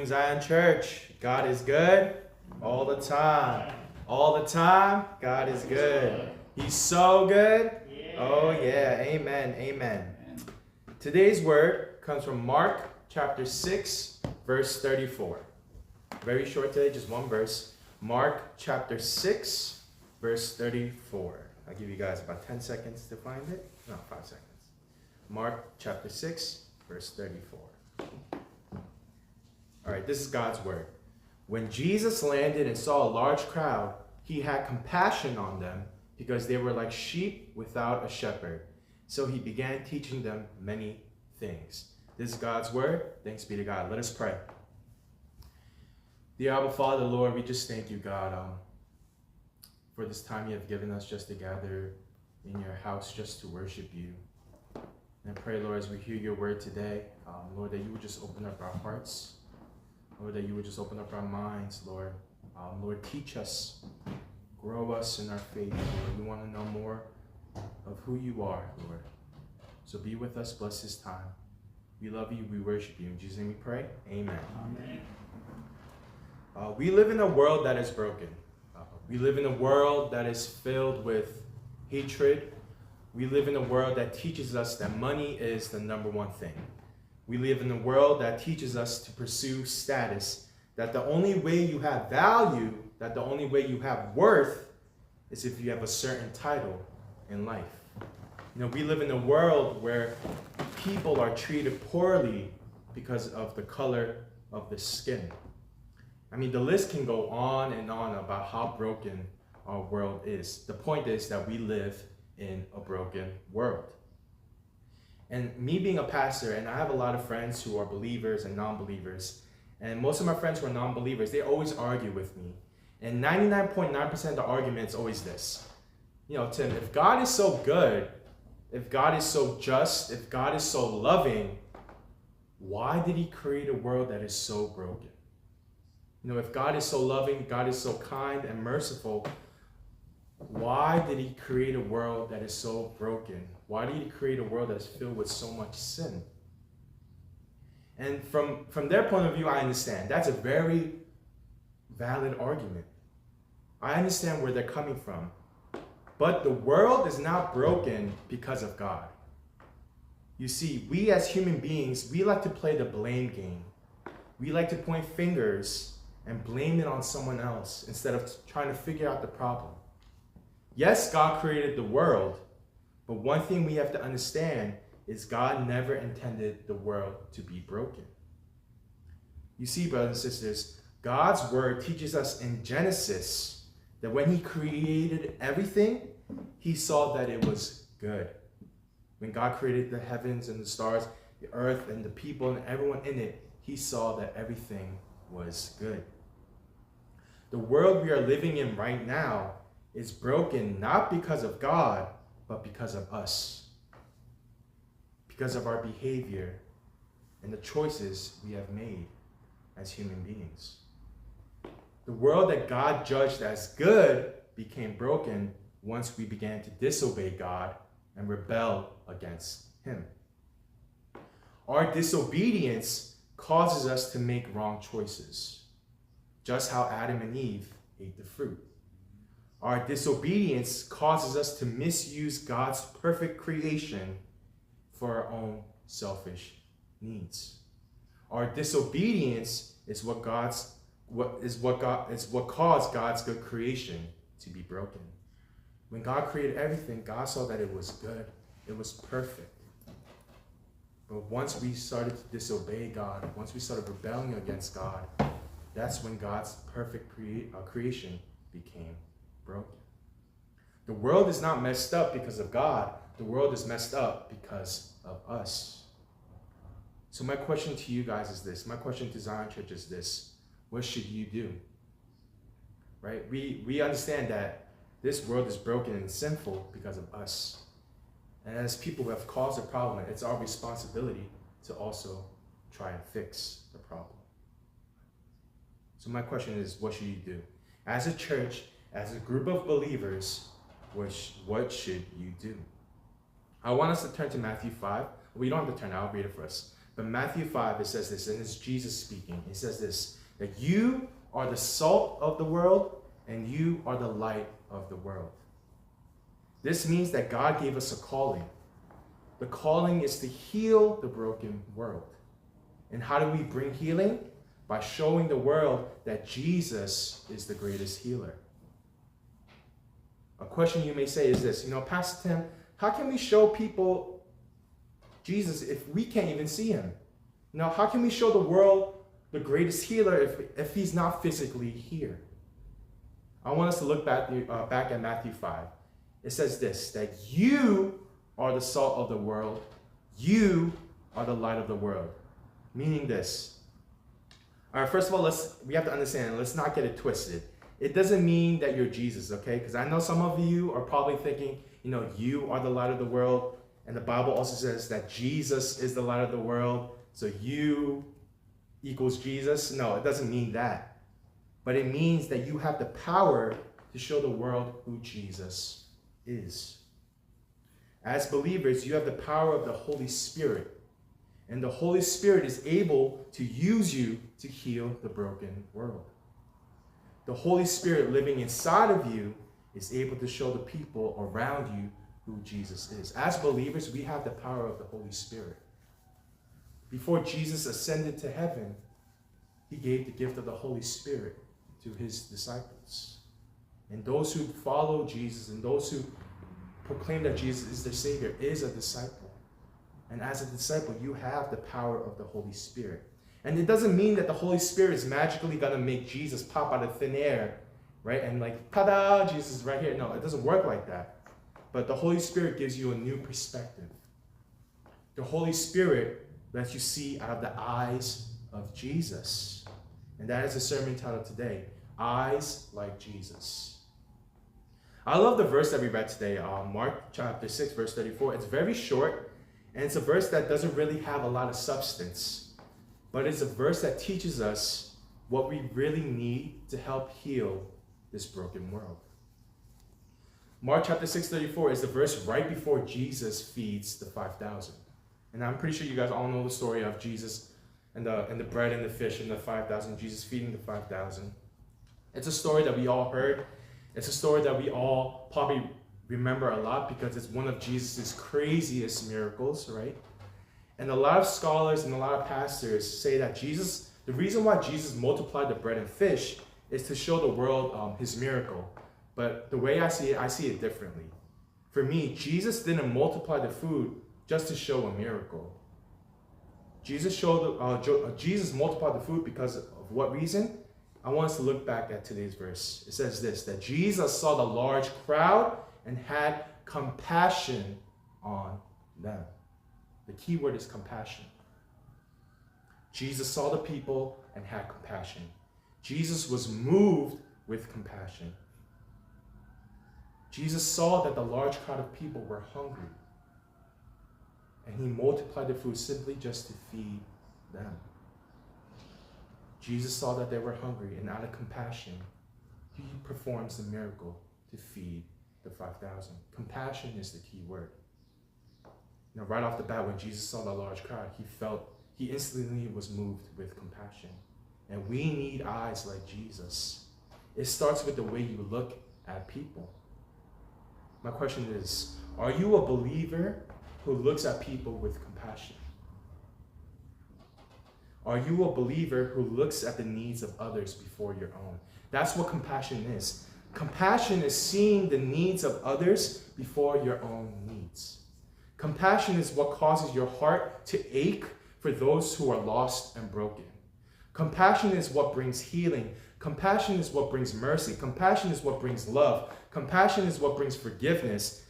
Zion Church. God is good all the time. All the time, God is good. He's so good. Oh yeah, amen, amen. Today's word comes from Mark chapter 6, verse 34. Very short today, just one verse. Mark chapter 6, verse 34. I'll give you guys about 10 seconds to find it. No, 5 seconds. Mark chapter 6, verse 34. All right, this is God's word. When Jesus landed and saw a large crowd, he had compassion on them because they were like sheep without a shepherd. So he began teaching them many things. This is God's word. Thanks be to God. Let us pray. Dear Abba Father, Lord, we just thank you, God, for this time you have given us just to gather in your house just to worship you. And I pray, Lord, as we hear your word today, Lord, that you would just open up our hearts. Lord, that you would just open up our minds, Lord. Lord, teach us, grow us in our faith, Lord. We want to know more of who you are, Lord. So be with us, bless this time. We love you, we worship you. In Jesus' name we pray, amen. Amen. We live in a world that is broken. We live in a world that is filled with hatred. We live in a world that teaches us that money is the number one thing. We live in a world that teaches us to pursue status, that the only way you have value, that the only way you have worth is if you have a certain title in life. You know, we live in a world where people are treated poorly because of the color of the skin. I mean, the list can go on and on about how broken our world is. The point is that we live in a broken world. And me being a pastor, and I have a lot of friends who are believers and non-believers, and most of my friends who are non-believers, they always argue with me. And 99.9% of the argument is always this. You know, Tim, if God is so good, if God is so just, if God is so loving, why did he create a world that is so broken? You know, if God is so loving, God is so kind and merciful, why did he create a world that is so broken? Why did he create a world that is filled with so much sin? And from their point of view, I understand. That's a very valid argument. I understand where they're coming from. But the world is not broken because of God. You see, we as human beings, we like to play the blame game. We like to point fingers and blame it on someone else instead of trying to figure out the problem. Yes, God created the world, but one thing we have to understand is God never intended the world to be broken. You see, brothers and sisters, God's word teaches us in Genesis that when he created everything, he saw that it was good. When God created the heavens and the stars, the earth and the people and everyone in it, he saw that everything was good. The world we are living in right now is broken not because of God, but because of us. Because of our behavior and the choices we have made as human beings. The world that God judged as good became broken once we began to disobey God and rebel against him. Our disobedience causes us to make wrong choices, just how Adam and Eve ate the fruit. Our disobedience causes us to misuse God's perfect creation for our own selfish needs. Our disobedience is what caused God's good creation to be broken. When God created everything, God saw that it was good. It was perfect. But once we started to disobey God, once we started rebelling against God, that's when God's perfect creation became broken. The world is not messed up because of God. The world is messed up because of us. So my question to you guys is this. My question to Zion Church is this. What should you do? Right? We understand that this world is broken and sinful because of us. And as people who have caused the problem, it's our responsibility to also try and fix the problem. So my question is, what should you do? As a church, as a group of believers, what should you do? I want us to turn to Matthew 5. We don't have to turn, I'll read it for us. But Matthew 5, it says this, and it's Jesus speaking. It says this, that you are the salt of the world, and you are the light of the world. This means that God gave us a calling. The calling is to heal the broken world. And how do we bring healing? By showing the world that Jesus is the greatest healer. A question you may say is this, Pastor Tim, how can we show people Jesus if we can't even see him? How can we show the world the greatest healer if he's not physically here? I want us to look back at Matthew 5. It says this, that you are the salt of the world. You are the light of the world. Meaning this. All right, first of all, we have to understand, let's not get it twisted. It doesn't mean that you're Jesus, okay? Because I know some of you are probably thinking, you are the light of the world. And the Bible also says that Jesus is the light of the world. So you equals Jesus. No, it doesn't mean that. But it means that you have the power to show the world who Jesus is. As believers, you have the power of the Holy Spirit. And the Holy Spirit is able to use you to heal the broken world. The Holy Spirit living inside of you is able to show the people around you who Jesus is. As believers, we have the power of the Holy Spirit. Before Jesus ascended to heaven, he gave the gift of the Holy Spirit to his disciples. And those who follow Jesus and those who proclaim that Jesus is their Savior is a disciple. And as a disciple, you have the power of the Holy Spirit. And it doesn't mean that the Holy Spirit is magically going to make Jesus pop out of thin air, right? And like, ta-da, Jesus is right here. No, it doesn't work like that. But the Holy Spirit gives you a new perspective. The Holy Spirit lets you see out of the eyes of Jesus. And that is the sermon title today, Eyes Like Jesus. I love the verse that we read today, Mark chapter 6, verse 34. It's very short, and it's a verse that doesn't really have a lot of substance. But it's a verse that teaches us what we really need to help heal this broken world. Mark chapter 6:34 is the verse right before Jesus feeds the 5,000. And I'm pretty sure you guys all know the story of Jesus and the bread and the fish and the 5,000, Jesus feeding the 5,000. It's a story that we all heard. It's a story that we all probably remember a lot because it's one of Jesus' craziest miracles, right? And a lot of scholars and a lot of pastors say that the reason why Jesus multiplied the bread and fish is to show the world his miracle. But the way I see it differently. For me, Jesus didn't multiply the food just to show a miracle. Jesus multiplied the food because of what reason? I want us to look back at today's verse. It says this, that Jesus saw the large crowd and had compassion on them. The key word is compassion. Jesus saw the people and had compassion. Jesus was moved with compassion. Jesus saw that the large crowd of people were hungry. And he multiplied the food simply just to feed them. Jesus saw that they were hungry, and out of compassion, he performs the miracle to feed the 5,000. Compassion is the key word. Right off the bat, when Jesus saw the large crowd, he instantly was moved with compassion. And we need eyes like Jesus. It starts with the way you look at people. My question is, are you a believer who looks at people with compassion? Are you a believer who looks at the needs of others before your own? That's what compassion is. Compassion is seeing the needs of others before your own needs. Compassion is what causes your heart to ache for those who are lost and broken. Compassion is what brings healing. Compassion is what brings mercy. Compassion is what brings love. Compassion is what brings forgiveness.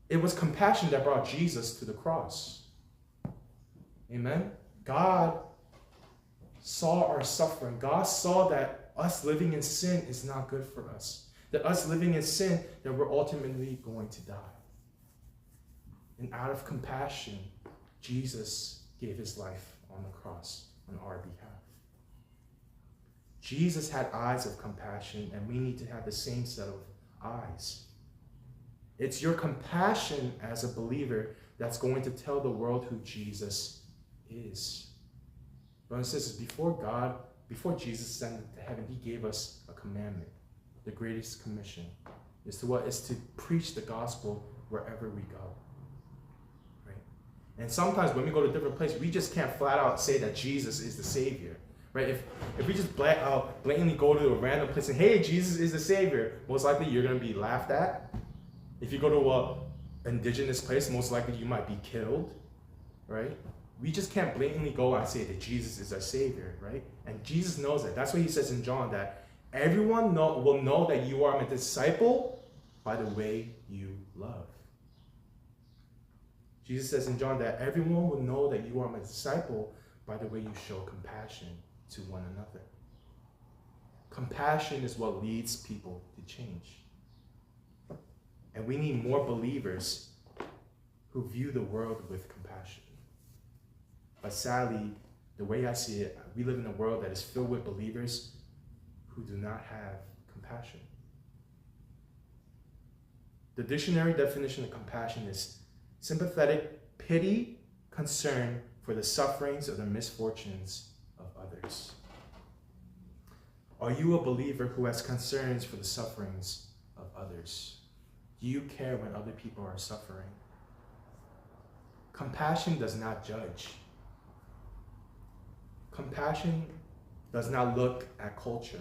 It was compassion that brought Jesus to the cross. Amen? God saw our suffering. God saw that us living in sin is not good for us. That us living in sin, that we're ultimately going to die. And out of compassion, Jesus gave his life on the cross on our behalf. Jesus had eyes of compassion, and we need to have the same set of eyes. It's your compassion as a believer that's going to tell the world who Jesus is. Brothers and sisters, before Jesus ascended to heaven, he gave us a commandment. The greatest commission is to what? Is to preach the gospel wherever we go. Right? And sometimes when we go to different places, we just can't flat out say that Jesus is the Savior. Right? If we just blatantly go to a random place and, hey, Jesus is the Savior, most likely you're going to be laughed at. If you go to an indigenous place, most likely you might be killed. Right? We just can't blatantly go and say that Jesus is our Savior, right? And Jesus knows that. That's what he says in John, that everyone will know that you are my disciple by the way you love. Jesus says in John that everyone will know that you are my disciple by the way you show compassion to one another. Compassion is what leads people to change. And we need more believers who view the world with compassion. But sadly, the way I see it, we live in a world that is filled with believers who do not have compassion. The dictionary definition of compassion is sympathetic pity, concern for the sufferings or the misfortunes of others. Are you a believer who has concerns for the sufferings of others? Do you care when other people are suffering? Compassion does not judge. Compassion does not look at culture.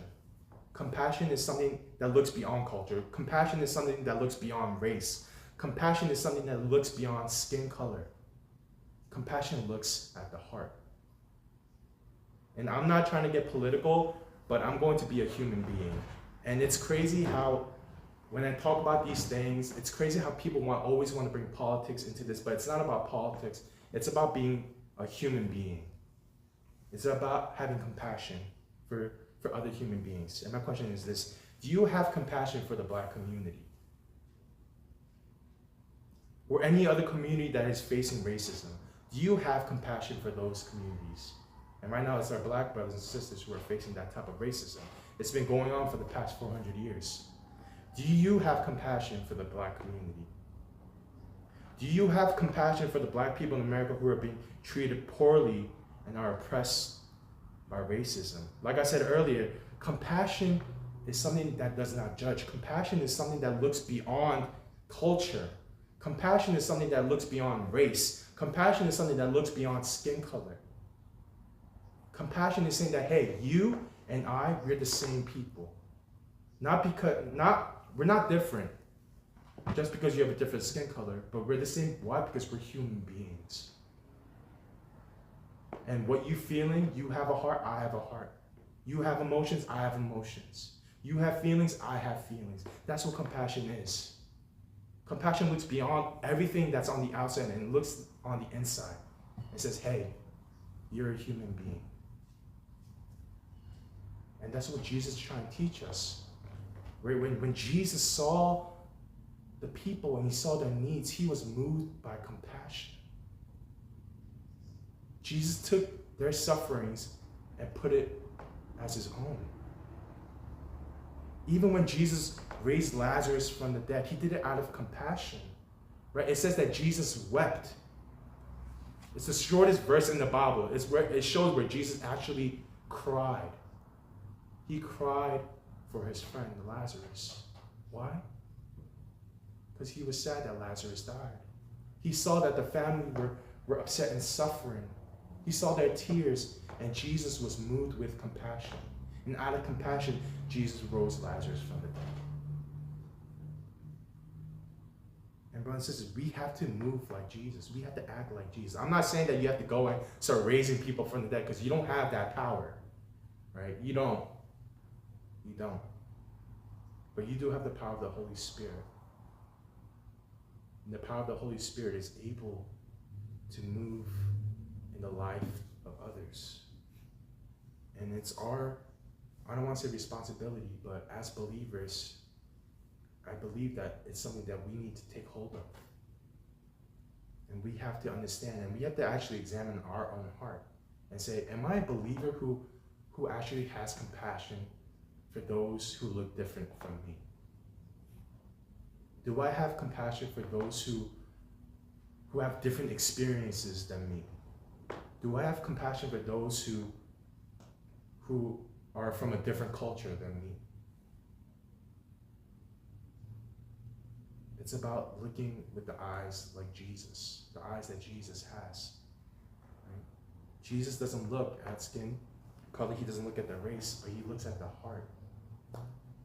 Compassion is something that looks beyond culture. Compassion is something that looks beyond race. Compassion is something that looks beyond skin color. Compassion looks at the heart. And I'm not trying to get political, but I'm going to be a human being. And it's crazy how, when I talk about these things, it's crazy how people always want to bring politics into this, but it's not about politics. It's about being a human being. It's about having compassion for other human beings. And my question is this: do you have compassion for the Black community? Or any other community that is facing racism? Do you have compassion for those communities? And right now it's our Black brothers and sisters who are facing that type of racism. It's been going on for the past 400 years. Do you have compassion for the Black community? Do you have compassion for the Black people in America who are being treated poorly and are oppressed by racism? Like I said earlier, compassion is something that does not judge. Compassion is something that looks beyond culture. Compassion is something that looks beyond race. Compassion is something that looks beyond skin color. Compassion is saying that, hey, you and I, we're the same people. We're not different just because you have a different skin color, but we're the same. Why? Because we're human beings. And what you feeling, you have a heart, I have a heart. You have emotions, I have emotions. You have feelings, I have feelings. That's what compassion is. Compassion looks beyond everything that's on the outside and it looks on the inside. It says, hey, you're a human being. And that's what Jesus is trying to teach us. Right? When Jesus saw the people and he saw their needs, he was moved by compassion. Jesus took their sufferings and put it as his own. Even when Jesus raised Lazarus from the dead, he did it out of compassion. Right? It says that Jesus wept. It's the shortest verse in the Bible. It shows where Jesus actually cried. He cried for his friend Lazarus. Why? Because he was sad that Lazarus died. He saw that the family were upset and suffering. He saw their tears, and Jesus was moved with compassion. And out of compassion, Jesus rose Lazarus from the dead. And brothers and sisters, we have to move like Jesus. We have to act like Jesus. I'm not saying that you have to go and start raising people from the dead, because you don't have that power, right? You don't. You don't. But you do have the power of the Holy Spirit. And the power of the Holy Spirit is able to move in the life of others. And it's our, I don't want to say responsibility, but as believers, I believe that it's something that we need to take hold of. And we have to understand, and we have to actually examine our own heart and say, am I a believer who actually has compassion for those who look different from me? Do I have compassion for those who have different experiences than me? Do I have compassion for those who who are from a different culture than me. It's about looking with the eyes like Jesus, the eyes that Jesus has. Right? Jesus doesn't look at skin color, he doesn't look at the race, but he looks at the heart.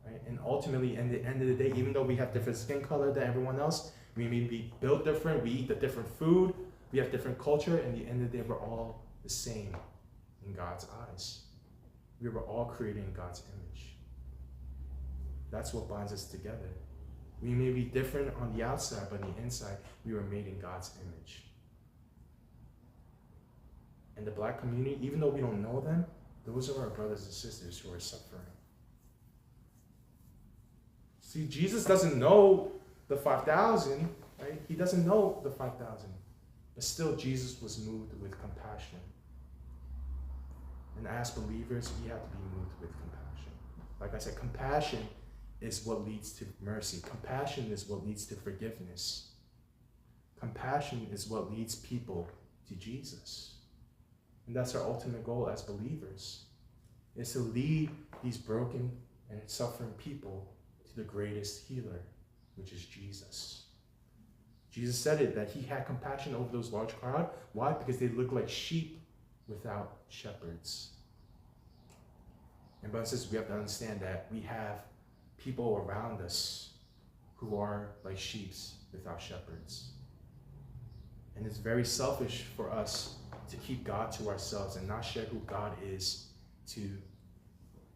Right? And ultimately, in the end of the day, even though we have different skin color than everyone else, we may be built different, we eat the different food, we have different culture, and at the end of the day, we're all the same in God's eyes. We were all created in God's image. That's what binds us together. We may be different on the outside, but on the inside, we were made in God's image. And the Black community, even though we don't know them, those are our brothers and sisters who are suffering. See, Jesus doesn't know the 5,000, right? He doesn't know the 5,000. But still, Jesus was moved with compassion. And as believers, we have to be moved with compassion. Like I said, compassion is what leads to mercy. Compassion is what leads to forgiveness. Compassion is what leads people to Jesus. And that's our ultimate goal as believers, is to lead these broken and suffering people to the greatest healer, which is Jesus. Jesus said it, that he had compassion over those large crowd. Why? Because they looked like sheep without shepherds. And brothers and sisters, we have to understand that we have people around us who are like sheep without shepherds. And it's very selfish for us to keep God to ourselves and not share who God is to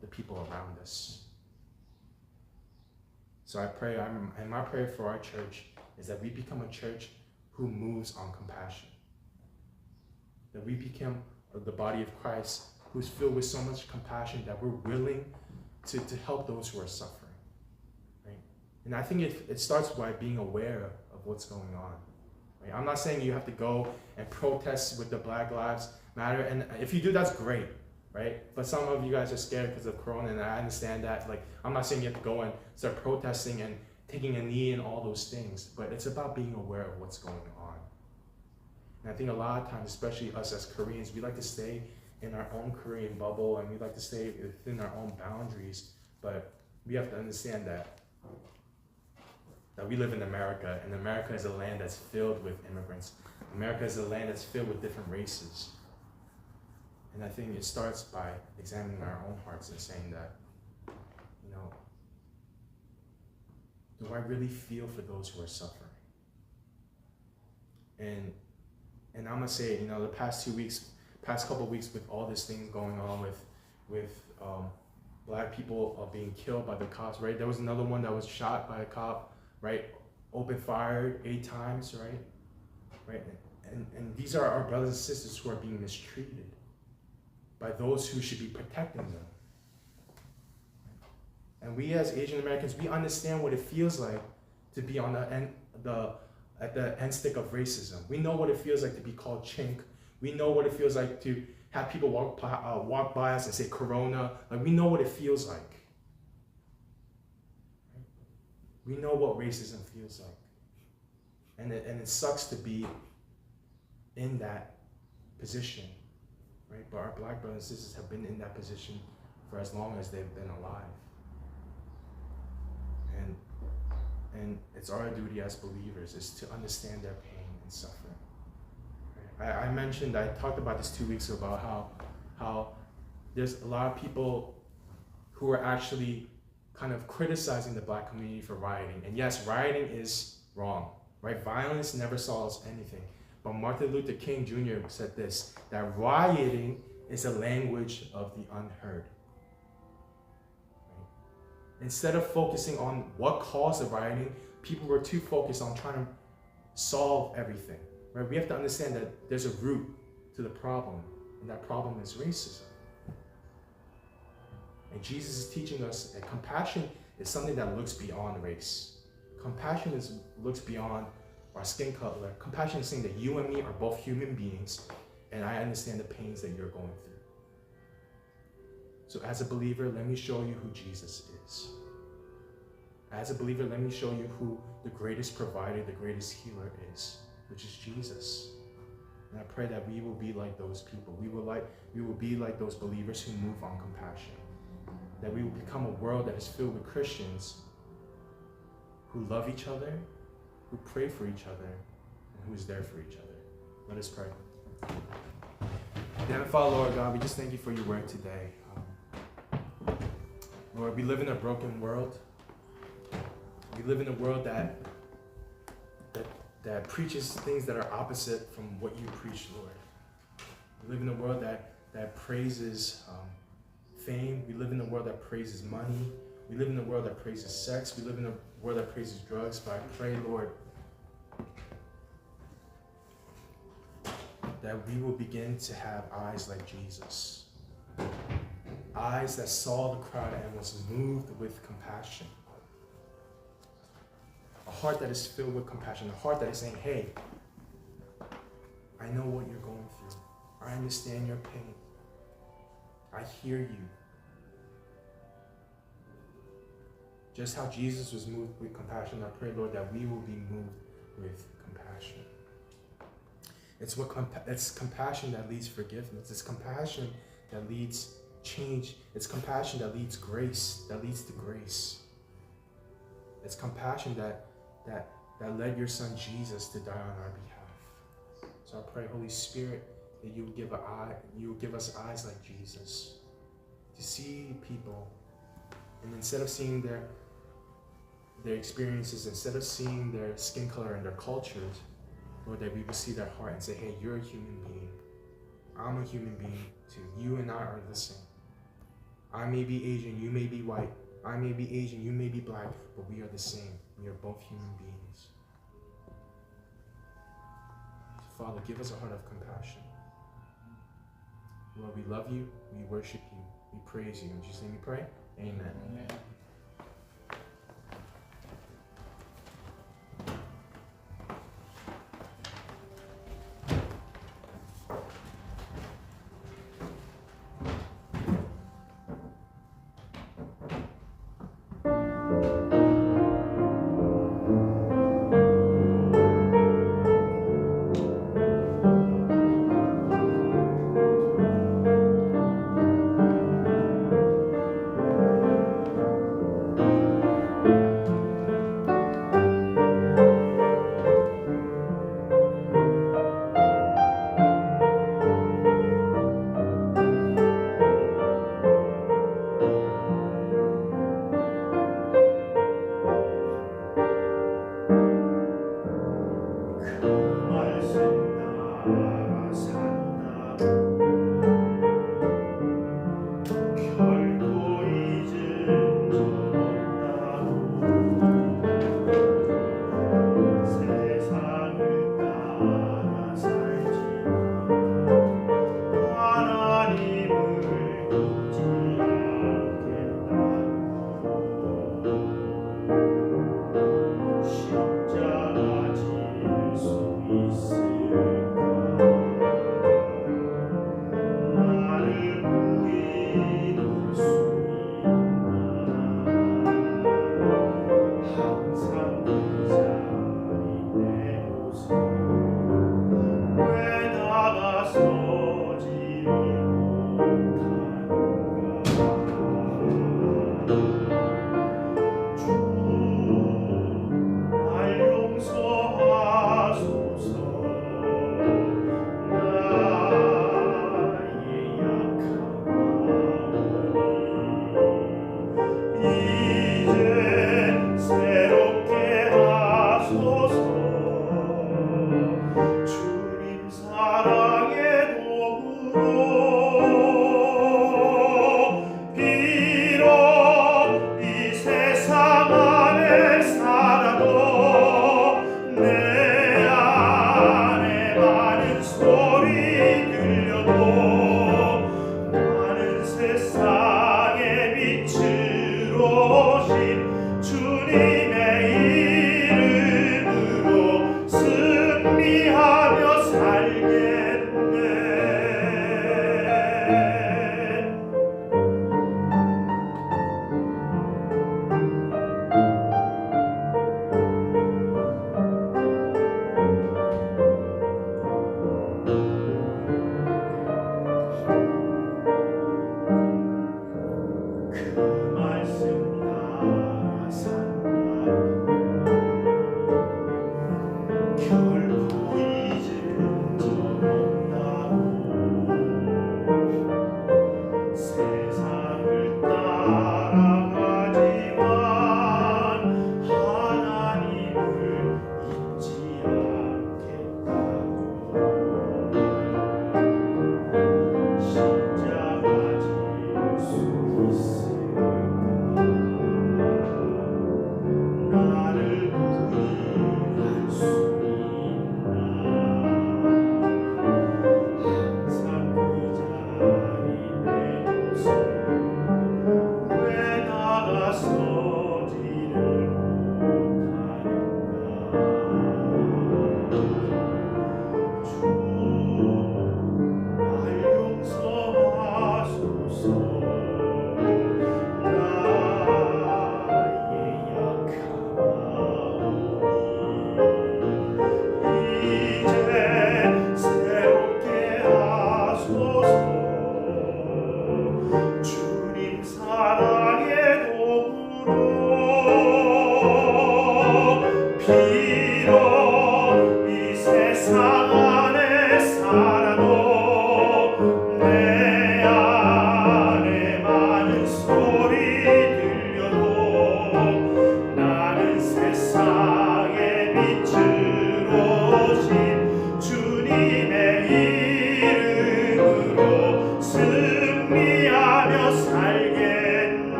the people around us. So I pray, and my prayer for our church is that we become a church who moves on compassion. That we become the body of Christ who's filled with so much compassion that we're willing to help those who are suffering. Right? And I think it starts by being aware of what's going on. Right? I'm not saying you have to go and protest with the Black Lives Matter, and if you do, that's great, right? But some of you guys are scared because of Corona, and I understand that. Like, I'm not saying you have to go and start protesting and taking a knee and all those things, but it's about being aware of what's going on. And I think a lot of times, especially us as Koreans, we like to stay in our own Korean bubble, and we like to stay within our own boundaries, but we have to understand that we live in America, and America is a land that's filled with immigrants. America is a land that's filled with different races. And I think it starts by examining our own hearts and saying that, you know, do I really feel for those who are suffering? And I'm gonna say, you know, the past couple of weeks with all this thing going on with Black people being killed by the cops, right? There was another one that was shot by a cop, right? Open fire 8 times, right? And these are our brothers and sisters who are being mistreated by those who should be protecting them. And we as Asian Americans, we understand what it feels like to be on at the end stick of racism. We know what it feels like to be called chink. We know what it feels like to have people walk by us and say Corona. Like, we know what it feels like. We know what racism feels like. And it sucks to be in that position, right? But our Black brothers and sisters have been in that position for as long as they've been alive. And it's our duty as believers is to understand their pain and suffering. Right? I talked about this 2 weeks ago about how there's a lot of people who are actually kind of criticizing the Black community for rioting. And yes, rioting is wrong, right? Violence never solves anything. But Martin Luther King Jr. said this, that rioting is a language of the unheard. Right? Instead of focusing on what caused the rioting, people were too focused on trying to solve everything. Right? We have to understand that there's a root to the problem, and that problem is racism. And Jesus is teaching us that compassion is something that looks beyond race. Compassion looks beyond our skin color. Compassion is saying that you and me are both human beings, and I understand the pains that you're going through. So as a believer, let me show you who Jesus is. As a believer, let me show you who the greatest provider, the greatest healer is, which is Jesus. And I pray that we will be like those people. We will be like those believers who move on compassion. That we will become a world that is filled with Christians who love each other, who pray for each other, and who is there for each other. Let us pray. Heavenly Father, Lord God, we just thank you for your word today. Lord, we live in a broken world. We live in a world that preaches things that are opposite from what you preach, Lord. We live in a world that praises fame. We live in a world that praises money. We live in a world that praises sex. We live in a world that praises drugs. But I pray, Lord, that we will begin to have eyes like Jesus. Eyes that saw the crowd and was moved with compassion. A heart that is filled with compassion. A heart that is saying, hey, I know what you're going through. I understand your pain. I hear you. Just how Jesus was moved with compassion, I pray, Lord, that we will be moved with compassion. It's compassion that leads forgiveness. It's compassion that leads change. It's compassion that leads grace, that leads to grace. It's compassion that led your son Jesus to die on our behalf. So I pray, Holy Spirit, that you will give us eyes like Jesus to see people, and instead of seeing their experiences, instead of seeing their skin color and their cultures, Lord, that we will see their heart and say, hey, you're a human being. I'm a human being too. You and I are the same. I may be Asian, you may be white. I may be Asian, you may be black, but we are the same. We are both human beings. So Father, give us a heart of compassion. Lord, we love you, we worship you, we praise you. In Jesus' name we pray, amen. Amen.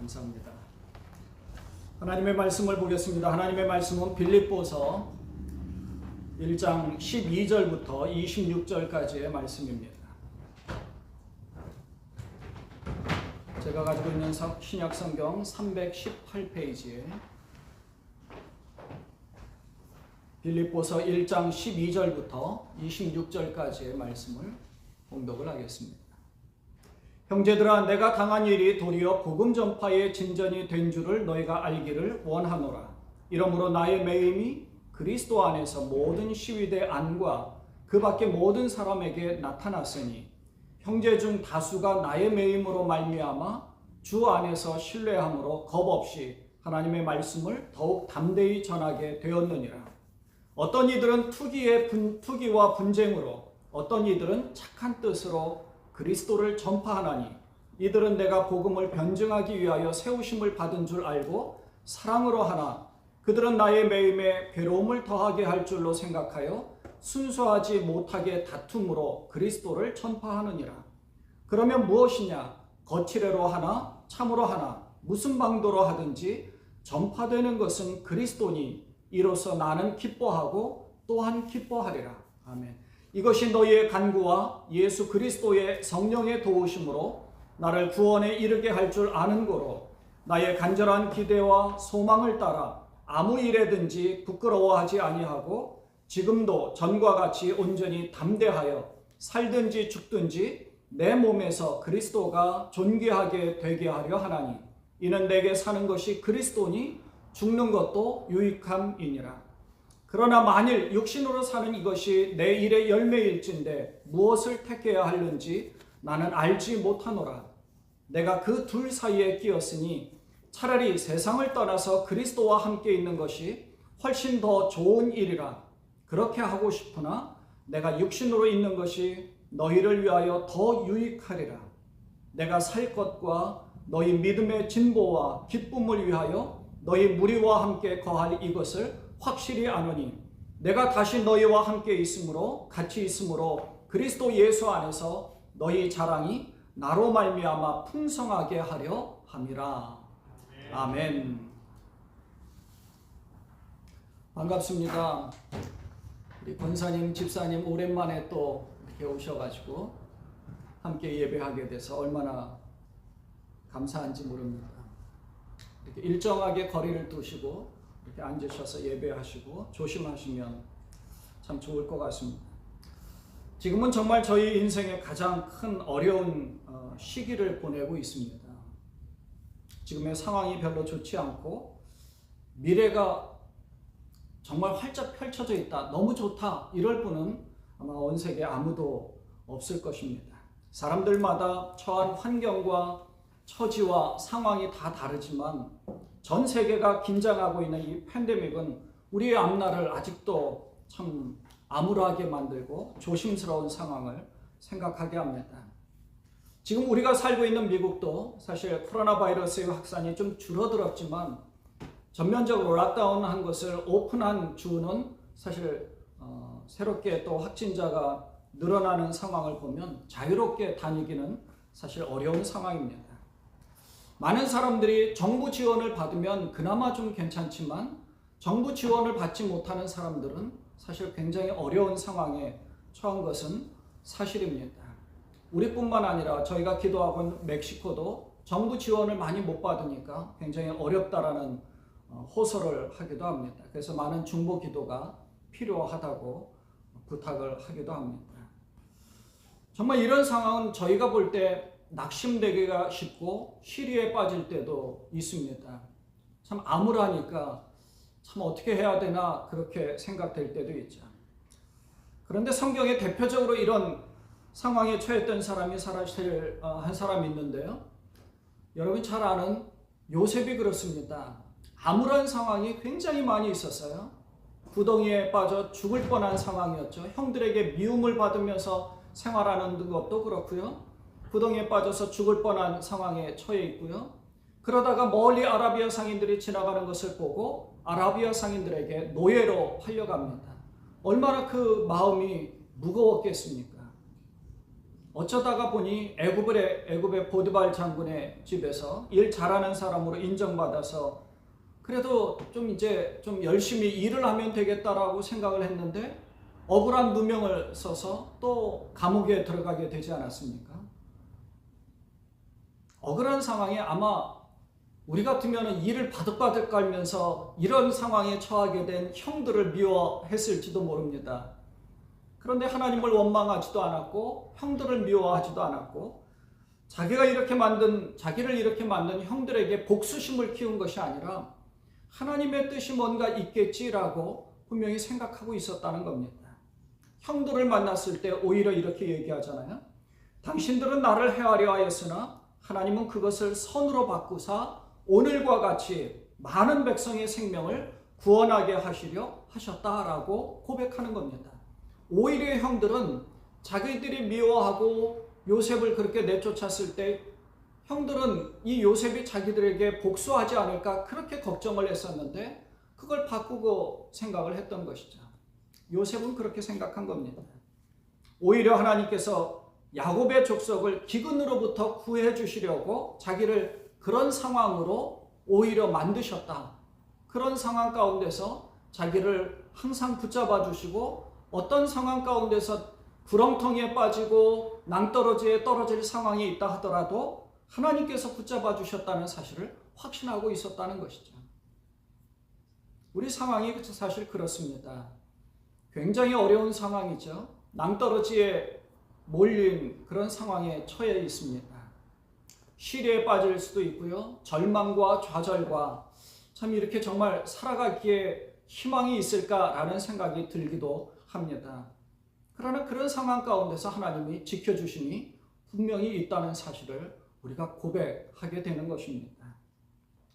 감사합니다. 하나님의 말씀을 보겠습니다. 하나님의 말씀은 빌립보서 1장 12절부터 26절까지의 말씀입니다. 제가 가지고 있는 신약 성경 318페이지에 빌립보서 1장 12절부터 26절까지의 말씀을 봉독을 하겠습니다. 형제들아, 내가 당한 일이 도리어 복음 전파의 진전이 된 줄을 너희가 알기를 원하노라. 이러므로 나의 매임이 그리스도 안에서 모든 시위대 안과 그 밖의 모든 사람에게 나타났으니 형제 중 다수가 나의 매임으로 말미암아 주 안에서 신뢰함으로 겁없이 하나님의 말씀을 더욱 담대히 전하게 되었느니라. 어떤 이들은 투기와 분쟁으로, 어떤 이들은 착한 뜻으로 그리스도를 전파하나니 이들은 내가 복음을 변증하기 위하여 세우심을 받은 줄 알고 사랑으로 하나 그들은 나의 매임에 괴로움을 더하게 할 줄로 생각하여 순수하지 못하게 다툼으로 그리스도를 전파하느니라. 그러면 무엇이냐? 거칠애로 하나 참으로 하나 무슨 방도로 하든지 전파되는 것은 그리스도니 이로써 나는 기뻐하고 또한 기뻐하리라. 아멘. 이것이 너희의 간구와 예수 그리스도의 성령의 도우심으로 나를 구원에 이르게 할 줄 아는 거로 나의 간절한 기대와 소망을 따라 아무 일에든지 부끄러워하지 아니하고 지금도 전과 같이 온전히 담대하여 살든지 죽든지 내 몸에서 그리스도가 존귀하게 되게 하려 하나니 이는 내게 사는 것이 그리스도니 죽는 것도 유익함이니라. 그러나 만일 육신으로 사는 이것이 내 일의 열매일진데 무엇을 택해야 하는지 나는 알지 못하노라. 내가 그 둘 사이에 끼었으니 차라리 세상을 떠나서 그리스도와 함께 있는 것이 훨씬 더 좋은 일이라. 그렇게 하고 싶으나 내가 육신으로 있는 것이 너희를 위하여 더 유익하리라. 내가 살 것과 너희 믿음의 진보와 기쁨을 위하여 너희 무리와 함께 거할 이것을 확실히 아노니 내가 다시 너희와 함께 있으므로 같이 있으므로 그리스도 예수 안에서 너희 자랑이 나로 말미암아 풍성하게 하려 함이라. 아멘. 반갑습니다. 우리 권사님, 집사님 오랜만에 또 이렇게 오셔가지고 함께 예배하게 돼서 얼마나 감사한지 모릅니다. 이렇게 일정하게 거리를 두시고 이렇게 앉으셔서 예배하시고 조심하시면 참 좋을 것 같습니다. 지금은 정말 저희 인생의 가장 큰 어려운 시기를 보내고 있습니다. 지금의 상황이 별로 좋지 않고 미래가 정말 활짝 펼쳐져 있다, 너무 좋다 이럴 분은 아마 온 세계에 아무도 없을 것입니다. 사람들마다 처한 환경과 처지와 상황이 다 다르지만 전 세계가 긴장하고 있는 이 팬데믹은 우리의 앞날을 아직도 참 암울하게 만들고 조심스러운 상황을 생각하게 합니다. 지금 우리가 살고 있는 미국도 사실 코로나 바이러스의 확산이 좀 줄어들었지만 전면적으로 락다운한 것을 오픈한 주는 사실 새롭게 또 확진자가 늘어나는 상황을 보면 자유롭게 다니기는 사실 어려운 상황입니다. 많은 사람들이 정부 지원을 받으면 그나마 좀 괜찮지만 정부 지원을 받지 못하는 사람들은 사실 굉장히 어려운 상황에 처한 것은 사실입니다. 우리뿐만 아니라 저희가 기도하고 있는 멕시코도 정부 지원을 많이 못 받으니까 굉장히 어렵다라는 호소를 하기도 합니다. 그래서 많은 중보 기도가 필요하다고 부탁을 하기도 합니다. 정말 이런 상황은 저희가 볼 때 낙심되기가 쉽고 시리에 빠질 때도 있습니다. 참 암울하니까 참 어떻게 해야 되나 그렇게 생각될 때도 있죠. 그런데 성경에 대표적으로 이런 상황에 처했던 사람이 사실 한 사람이 있는데요. 여러분 잘 아는 요셉이 그렇습니다. 암울한 상황이 굉장히 많이 있었어요. 구덩이에 빠져 죽을 뻔한 상황이었죠. 형들에게 미움을 받으면서 생활하는 것도 그렇고요. 구덩이에 빠져서 죽을 뻔한 상황에 처해 있고요. 그러다가 멀리 아라비아 상인들이 지나가는 것을 보고 아라비아 상인들에게 노예로 팔려갑니다. 얼마나 그 마음이 무거웠겠습니까? 어쩌다가 보니 애굽의 보디발 장군의 집에서 일 잘하는 사람으로 인정받아서 그래도 좀 이제 좀 열심히 일을 하면 되겠다라고 생각을 했는데 억울한 누명을 써서 또 감옥에 들어가게 되지 않았습니까? 억울한 상황에 아마 우리 같으면 이를 바득바득 깔면서 이런 상황에 처하게 된 형들을 미워했을지도 모릅니다. 그런데 하나님을 원망하지도 않았고 형들을 미워하지도 않았고 자기를 이렇게 만든 형들에게 복수심을 키운 것이 아니라 하나님의 뜻이 뭔가 있겠지라고 분명히 생각하고 있었다는 겁니다. 형들을 만났을 때 오히려 이렇게 얘기하잖아요. 당신들은 나를 해하려 하였으나 하나님은 그것을 선으로 바꾸사 오늘과 같이 많은 백성의 생명을 구원하게 하시려 하셨다라고 고백하는 겁니다. 오히려 형들은 자기들이 미워하고 요셉을 그렇게 내쫓았을 때 형들은 이 요셉이 자기들에게 복수하지 않을까 그렇게 걱정을 했었는데 그걸 바꾸고 생각을 했던 것이죠. 요셉은 그렇게 생각한 겁니다. 오히려 하나님께서 야곱의 족속을 기근으로부터 구해 주시려고 자기를 그런 상황으로 오히려 만드셨다. 그런 상황 가운데서 자기를 항상 붙잡아 주시고 어떤 상황 가운데서 구렁텅이에 빠지고 낭떠러지에 떨어질 상황이 있다 하더라도 하나님께서 붙잡아 주셨다는 사실을 확신하고 있었다는 것이죠. 우리 상황이 사실 그렇습니다. 굉장히 어려운 상황이죠. 낭떠러지에 몰린 그런 상황에 처해 있습니다. 시리에 빠질 수도 있고요. 절망과 좌절과 참 이렇게 정말 살아가기에 희망이 있을까라는 생각이 들기도 합니다. 그러나 그런 상황 가운데서 하나님이 지켜주심이 분명히 있다는 사실을 우리가 고백하게 되는 것입니다.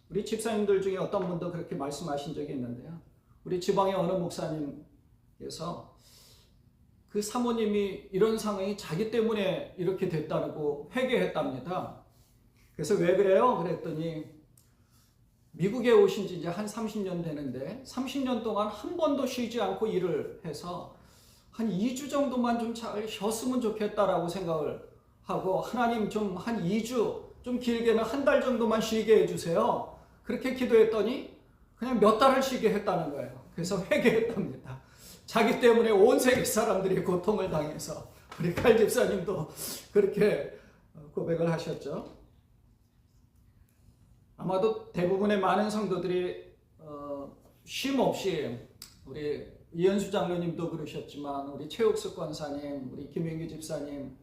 우리 집사님들 중에 어떤 분도 그렇게 말씀하신 적이 있는데요. 우리 지방의 어느 목사님께서 그 사모님이 이런 상황이 자기 때문에 이렇게 됐다고 회개했답니다. 그래서 왜 그래요? 그랬더니 미국에 오신 지 이제 한 30년 되는데 30년 동안 한 번도 쉬지 않고 일을 해서 한 2주 정도만 좀 잘 쉬었으면 좋겠다라고 생각을 하고 하나님 좀 한 2주 좀 길게는 한 달 정도만 쉬게 해주세요. 그렇게 기도했더니 그냥 몇 달을 쉬게 했다는 거예요. 그래서 회개했답니다. 자기 때문에 온 세계 사람들이 고통을 당해서 우리 칼 집사님도 그렇게 고백을 하셨죠. 아마도 대부분의 많은 성도들이 쉼 없이 우리 이현수 장로님도 그러셨지만 우리 최옥석 권사님, 우리 김영규 집사님,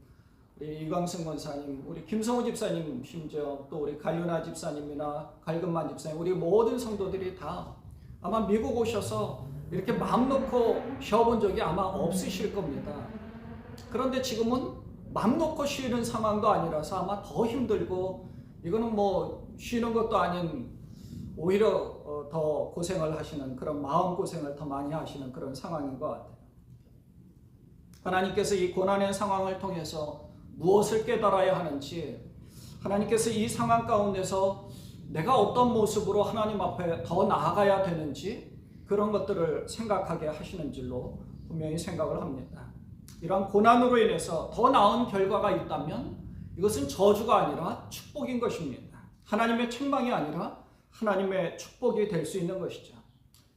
우리 이광승 권사님, 우리 김성우 집사님 심지어 또 우리 갈윤아 집사님이나 갈금만 집사님 우리 모든 성도들이 다 아마 미국 오셔서 이렇게 마음 놓고 쉬어본 적이 아마 없으실 겁니다. 그런데 지금은 마음 놓고 쉬는 상황도 아니라서 아마 더 힘들고 이거는 뭐 쉬는 것도 아닌 오히려 더 고생을 하시는 그런 마음고생을 더 많이 하시는 그런 상황인 것 같아요. 하나님께서 이 고난의 상황을 통해서 무엇을 깨달아야 하는지 하나님께서 이 상황 가운데서 내가 어떤 모습으로 하나님 앞에 더 나아가야 되는지 그런 것들을 생각하게 하시는 줄로 분명히 생각을 합니다. 이러한 고난으로 인해서 더 나은 결과가 있다면 이것은 저주가 아니라 축복인 것입니다. 하나님의 책망이 아니라 하나님의 축복이 될 수 있는 것이죠.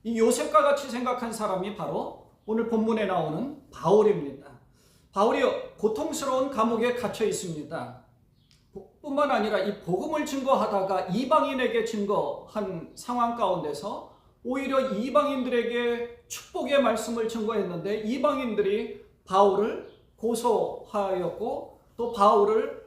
이 요셉과 같이 생각한 사람이 바로 오늘 본문에 나오는 바울입니다. 바울이 고통스러운 감옥에 갇혀 있습니다. 뿐만 아니라 이 복음을 증거하다가 이방인에게 증거한 상황 가운데서 오히려 이방인들에게 축복의 말씀을 증거했는데 이방인들이 바울을 고소하였고 또 바울을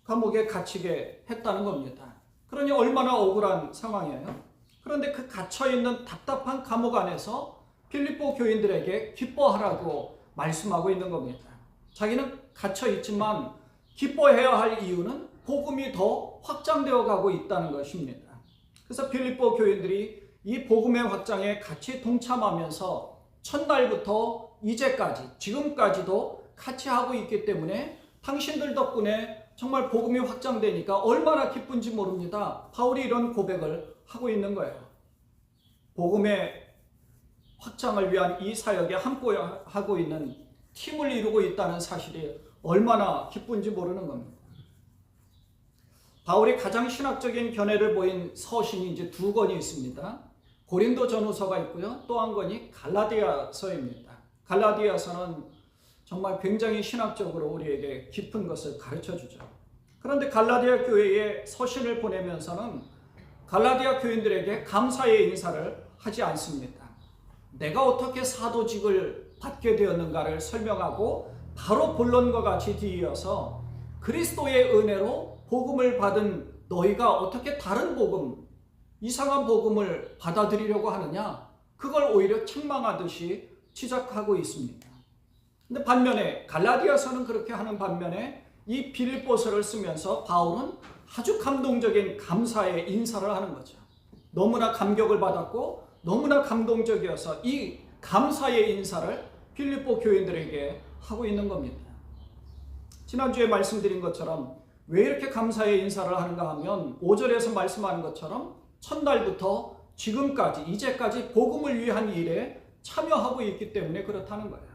감옥에 갇히게 했다는 겁니다. 그러니 얼마나 억울한 상황이에요. 그런데 그 갇혀있는 답답한 감옥 안에서 필리포 교인들에게 기뻐하라고 말씀하고 있는 겁니다. 자기는 갇혀있지만 기뻐해야 할 이유는 복음이 더 확장되어 가고 있다는 것입니다. 그래서 필리포 교인들이 이 복음의 확장에 같이 동참하면서 첫날부터 이제까지 지금까지도 같이 하고 있기 때문에 당신들 덕분에 정말 복음이 확장되니까 얼마나 기쁜지 모릅니다. 바울이 이런 고백을 하고 있는 거예요. 복음의 확장을 위한 이 사역에 함께하고 있는 팀을 이루고 있다는 사실이 얼마나 기쁜지 모르는 겁니다. 바울이 가장 신학적인 견해를 보인 서신이 이제 두 권이 있습니다. 고린도 전후서가 있고요. 또 한 권이 갈라디아서입니다. 갈라디아서는 정말 굉장히 신학적으로 우리에게 깊은 것을 가르쳐 주죠. 그런데 갈라디아 교회에 서신을 보내면서는 갈라디아 교인들에게 감사의 인사를 하지 않습니다. 내가 어떻게 사도직을 받게 되었는가를 설명하고 바로 본론과 같이 뒤이어서 그리스도의 은혜로 복음을 받은 너희가 어떻게 다른 복음, 이상한 복음을 받아들이려고 하느냐? 그걸 오히려 책망하듯이 지적하고 있습니다. 근데 반면에 갈라디아서는 그렇게 하는 반면에 이 빌립보서를 쓰면서 바울은 아주 감동적인 감사의 인사를 하는 거죠. 너무나 감격을 받았고 너무나 감동적이어서 이 감사의 인사를 빌립보 교인들에게 하고 있는 겁니다. 지난주에 말씀드린 것처럼 왜 이렇게 감사의 인사를 하는가 하면 5절에서 말씀하는 것처럼 첫날부터 지금까지 이제까지 복음을 위한 일에 참여하고 있기 때문에 그렇다는 거예요.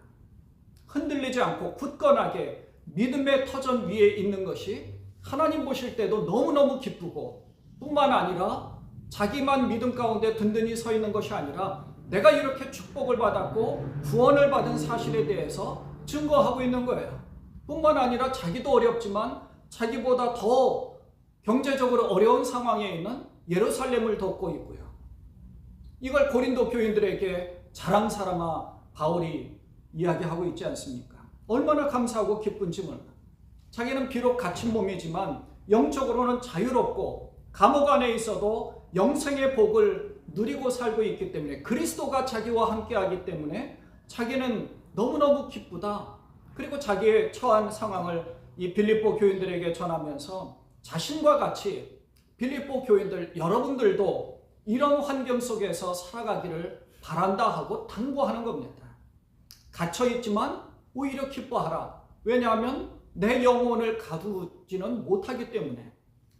흔들리지 않고 굳건하게 믿음의 터전 위에 있는 것이 하나님 보실 때도 너무너무 기쁘고 뿐만 아니라 자기만 믿음 가운데 든든히 서 있는 것이 아니라 내가 이렇게 축복을 받았고 구원을 받은 사실에 대해서 증거하고 있는 거예요. 뿐만 아니라 자기도 어렵지만 자기보다 더 경제적으로 어려운 상황에 있는 예루살렘을 돕고 있고요. 이걸 고린도 교인들에게 자랑사랑아 바울이 이야기하고 있지 않습니까? 얼마나 감사하고 기쁜지 몰라. 자기는 비록 갇힌 몸이지만 영적으로는 자유롭고 감옥 안에 있어도 영생의 복을 누리고 살고 있기 때문에 그리스도가 자기와 함께하기 때문에 자기는 너무너무 기쁘다. 그리고 자기의 처한 상황을 이 빌립보 교인들에게 전하면서 자신과 같이 빌립보 교인들 여러분들도 이런 환경 속에서 살아가기를 바란다 하고 당부하는 겁니다. 갇혀있지만 오히려 기뻐하라. 왜냐하면 내 영혼을 가두지는 못하기 때문에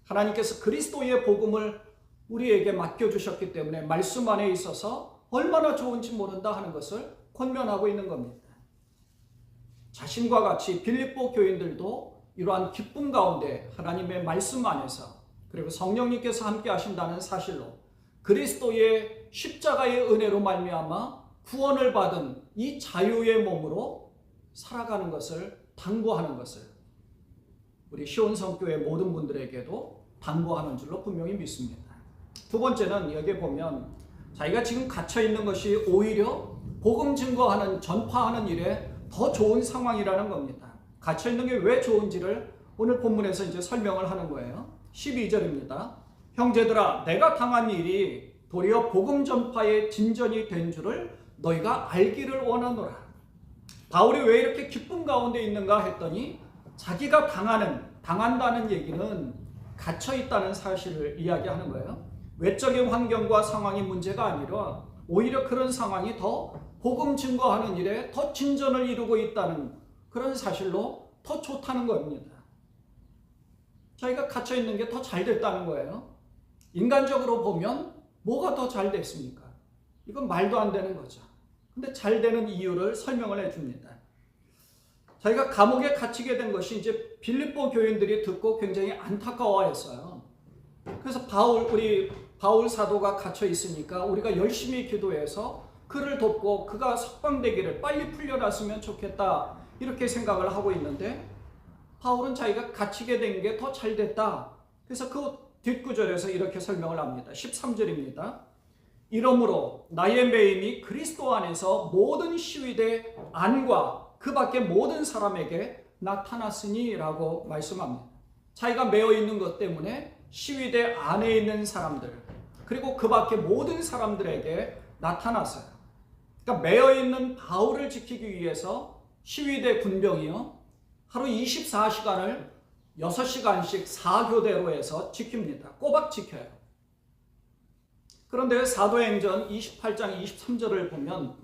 하나님께서 그리스도의 복음을 우리에게 맡겨주셨기 때문에 말씀 안에 있어서 얼마나 좋은지 모른다 하는 것을 권면하고 있는 겁니다. 자신과 같이 빌립보 교인들도 이러한 기쁨 가운데 하나님의 말씀 안에서 그리고 성령님께서 함께 하신다는 사실로 그리스도의 십자가의 은혜로 말미암아 구원을 받은 이 자유의 몸으로 살아가는 것을 당부하는 것을 우리 시온성교회 모든 분들에게도 당부하는 줄로 분명히 믿습니다. 두 번째는 여기에 보면 자기가 지금 갇혀 있는 것이 오히려 복음 증거하는 전파하는 일에 더 좋은 상황이라는 겁니다. 갇혀 있는 게 왜 좋은지를 오늘 본문에서 이제 설명을 하는 거예요. 12절입니다. 형제들아 내가 당한 일이 도리어 복음 전파의 진전이 된 줄을 너희가 알기를 원하노라. 바울이 왜 이렇게 기쁨 가운데 있는가 했더니 자기가 당한다는 얘기는 갇혀 있다는 사실을 이야기하는 거예요. 외적인 환경과 상황이 문제가 아니라 오히려 그런 상황이 더 복음 증거하는 일에 더 진전을 이루고 있다는 그런 사실로 더 좋다는 겁니다. 자기가 갇혀 있는 게 더 잘 됐다는 거예요. 인간적으로 보면 뭐가 더 잘 됐습니까? 이건 말도 안 되는 거죠. 근데 잘 되는 이유를 설명을 해줍니다. 자기가 감옥에 갇히게 된 것이 이제 빌립보 교인들이 듣고 굉장히 안타까워했어요. 그래서 우리 바울 사도가 갇혀 있으니까 우리가 열심히 기도해서 그를 돕고 그가 석방되기를 빨리 풀려났으면 좋겠다 이렇게 생각을 하고 있는데 바울은 자기가 갇히게 된 게 더 잘 됐다. 그래서 그 뒷구절에서 이렇게 설명을 합니다. 13절입니다. 이러므로 나의 매임이 그리스도 안에서 모든 시위대 안과 그 밖의 모든 사람에게 나타났으니 라고 말씀합니다. 자기가 매어 있는 것 때문에 시위대 안에 있는 사람들 그리고 그 밖의 모든 사람들에게 나타났어요. 그러니까 매어 있는 바울을 지키기 위해서 시위대 군병이요 하루 24시간을 6시간씩 4교대로 해서 지킵니다. 꼬박 지켜요. 그런데 사도행전 28장 23절을 보면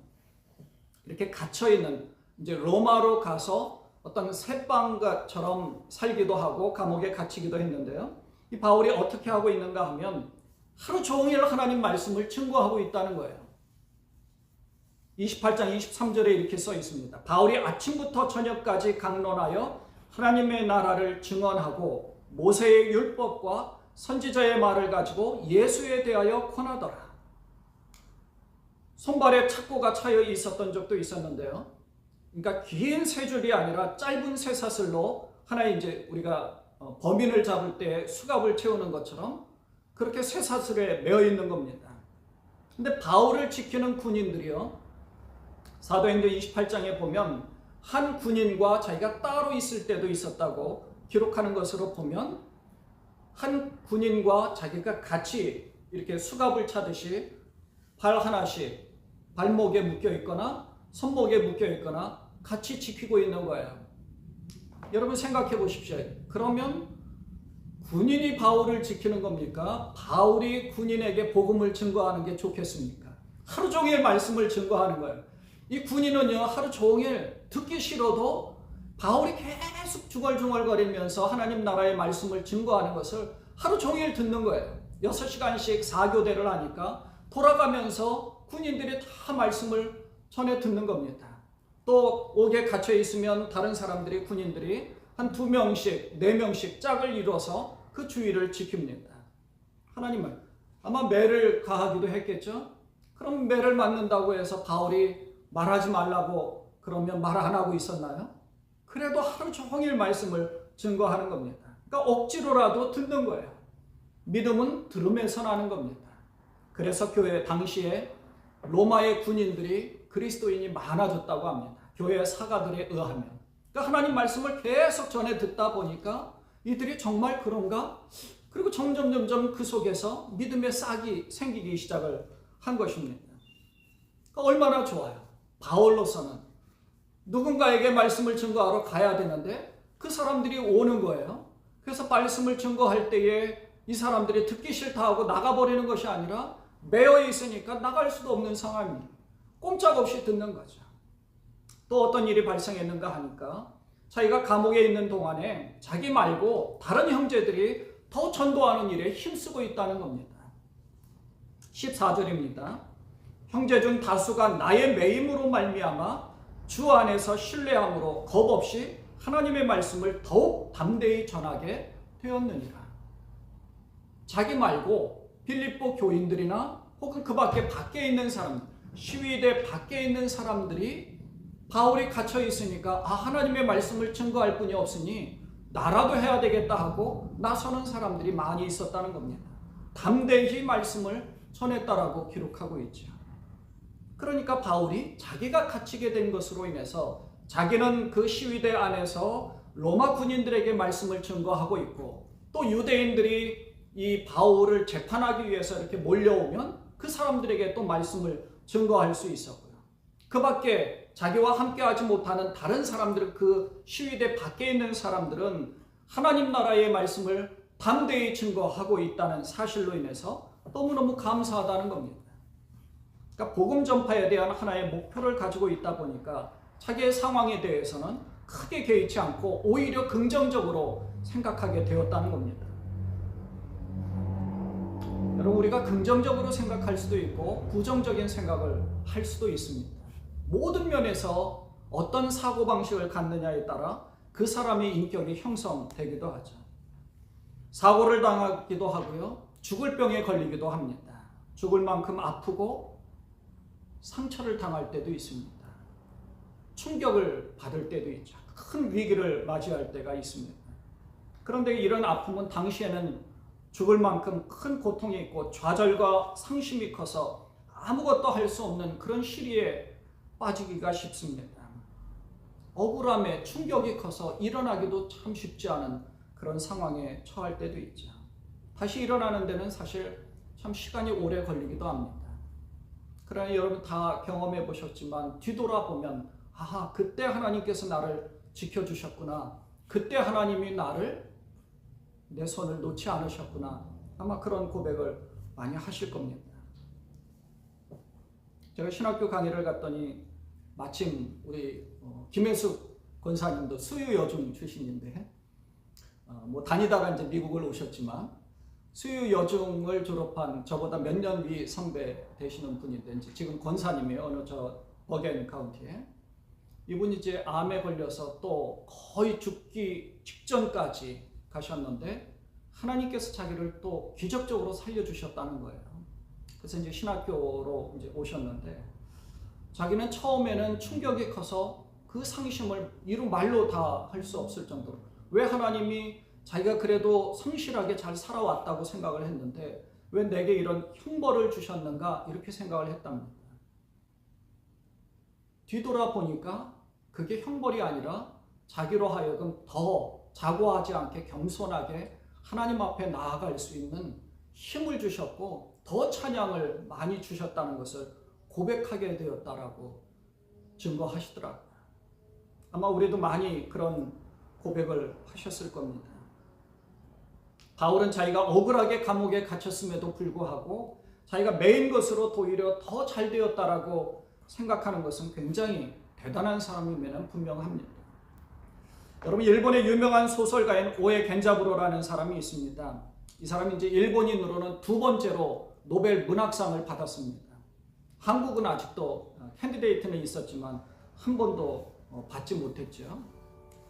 이렇게 갇혀있는 이제 로마로 가서 어떤 새빵처럼 살기도 하고 감옥에 갇히기도 했는데요. 이 바울이 어떻게 하고 있는가 하면 하루 종일 하나님 말씀을 증거하고 있다는 거예요. 28장 23절에 이렇게 써 있습니다. 바울이 아침부터 저녁까지 강론하여 하나님의 나라를 증언하고 모세의 율법과 선지자의 말을 가지고 예수에 대하여 권하더라. 손발에 착고가 차여 있었던 적도 있었는데요. 그러니까 긴 세 줄이 아니라 짧은 쇠사슬로 하나의 이제 우리가 범인을 잡을 때 수갑을 채우는 것처럼 그렇게 쇠사슬에 매어 있는 겁니다. 근데 바울을 지키는 군인들이요. 사도행전 28장에 보면 한 군인과 자기가 따로 있을 때도 있었다고 기록하는 것으로 보면 한 군인과 자기가 같이 이렇게 수갑을 차듯이 발 하나씩 발목에 묶여 있거나 손목에 묶여 있거나 같이 지키고 있는 거예요. 여러분 생각해 보십시오. 그러면 군인이 바울을 지키는 겁니까? 바울이 군인에게 복음을 증거하는 게 좋겠습니까? 하루 종일 말씀을 증거하는 거예요. 이 군인은요, 하루 종일 듣기 싫어도 바울이 계속 중얼중얼거리면서 하나님 나라의 말씀을 증거하는 것을 하루 종일 듣는 거예요. 6시간씩 4교대를 하니까 돌아가면서 군인들이 다 말씀을 전해 듣는 겁니다. 또 옥에 갇혀 있으면 다른 사람들이 군인들이 한 2명씩 4명씩 짝을 이뤄서 그 주위를 지킵니다. 하나님은 아마 매를 가하기도 했겠죠. 그럼 매를 맞는다고 해서 바울이 말하지 말라고 그러면 말 안 하고 있었나요? 그래도 하루 종일 말씀을 증거하는 겁니다. 그러니까 억지로라도 듣는 거예요. 믿음은 들음에서 나는 겁니다. 그래서 교회 당시에 로마의 군인들이 그리스도인이 많아졌다고 합니다. 교회 사가들에 의하면. 그러니까 하나님 말씀을 계속 전해 듣다 보니까 이들이 정말 그런가? 그리고 점점 그 속에서 믿음의 싹이 생기기 시작을 한 것입니다. 그러니까 얼마나 좋아요. 바울로서는 누군가에게 말씀을 증거하러 가야 되는데 그 사람들이 오는 거예요. 그래서 말씀을 증거할 때에 이 사람들이 듣기 싫다 하고 나가버리는 것이 아니라 매여 있으니까 나갈 수도 없는 상황입니다. 꼼짝없이 듣는 거죠. 또 어떤 일이 발생했는가 하니까 자기가 감옥에 있는 동안에 자기 말고 다른 형제들이 더 전도하는 일에 힘쓰고 있다는 겁니다. 14절입니다. 형제 중 다수가 나의 매임으로 말미암아 주 안에서 신뢰함으로 겁없이 하나님의 말씀을 더욱 담대히 전하게 되었느니라. 자기 말고 빌립보 교인들이나 혹은 그 밖에 있는 사람, 시위대 밖에 있는 사람들이 바울이 갇혀 있으니까 하나님의 말씀을 증거할 분이 없으니 나라도 해야 되겠다 하고 나서는 사람들이 많이 있었다는 겁니다. 담대히 말씀을 전했다라고 기록하고 있죠. 그러니까 바울이 자기가 갇히게 된 것으로 인해서 자기는 그 시위대 안에서 로마 군인들에게 말씀을 증거하고 있고 또 유대인들이 이 바울을 재판하기 위해서 이렇게 몰려오면 그 사람들에게 또 말씀을 증거할 수 있었고요. 그 밖에 자기와 함께하지 못하는 다른 사람들, 그 시위대 밖에 있는 사람들은 하나님 나라의 말씀을 담대히 증거하고 있다는 사실로 인해서 너무너무 감사하다는 겁니다. 그러니까 복음 전파에 대한 하나의 목표를 가지고 있다 보니까 자기의 상황에 대해서는 크게 개의치 않고 오히려 긍정적으로 생각하게 되었다는 겁니다. 여러분, 우리가 긍정적으로 생각할 수도 있고 부정적인 생각을 할 수도 있습니다. 모든 면에서 어떤 사고방식을 갖느냐에 따라 그 사람의 인격이 형성되기도 하죠. 사고를 당하기도 하고요. 죽을 병에 걸리기도 합니다. 죽을 만큼 아프고 상처를 당할 때도 있습니다. 충격을 받을 때도 있죠. 큰 위기를 맞이할 때가 있습니다. 그런데 이런 아픔은 당시에는 죽을 만큼 큰 고통이 있고 좌절과 상심이 커서 아무것도 할 수 없는 그런 시리에 빠지기가 쉽습니다. 억울함에 충격이 커서 일어나기도 참 쉽지 않은 그런 상황에 처할 때도 있죠. 다시 일어나는 데는 사실 참 시간이 오래 걸리기도 합니다. 그러나 여러분 다 경험해 보셨지만 뒤돌아보면 그때 하나님께서 나를 지켜주셨구나. 그때 하나님이 나를 내 손을 놓지 않으셨구나. 아마 그런 고백을 많이 하실 겁니다. 제가 신학교 강의를 갔더니 마침 우리 김혜숙 권사님도 수유여중 출신인데 다니다가 이제 미국을 오셨지만 수유여중을 졸업한 저보다 몇 년 위 선배 되시는 분인데 지금 권사님이에요. 어느 저 버겐 카운티에. 이분이 이제 암에 걸려서 또 거의 죽기 직전까지 가셨는데 하나님께서 자기를 또 기적적으로 살려주셨다는 거예요. 그래서 이제 신학교로 이제 오셨는데 자기는 처음에는 충격이 커서 그 상심을 이루 말로 다 할 수 없을 정도로 왜 하나님이 자기가 그래도 성실하게 잘 살아왔다고 생각을 했는데 왜 내게 이런 형벌을 주셨는가 이렇게 생각을 했답니다. 뒤돌아보니까 그게 형벌이 아니라 자기로 하여금 더 자고하지 않게 겸손하게 하나님 앞에 나아갈 수 있는 힘을 주셨고 더 찬양을 많이 주셨다는 것을 고백하게 되었다라고 증거하시더라고요. 아마 우리도 많이 그런 고백을 하셨을 겁니다. 바울은 자기가 억울하게 감옥에 갇혔음에도 불구하고 자기가 매인 것으로 오히려 더 잘 되었다라고 생각하는 것은 굉장히 대단한 사람임에는 분명합니다. 여러분, 일본의 유명한 소설가인 오에 겐자부로라는 사람이 있습니다. 이 사람이 이제 일본인으로는 두 번째로 노벨 문학상을 받았습니다. 한국은 아직도 캔디데이트는 있었지만 한 번도 받지 못했죠.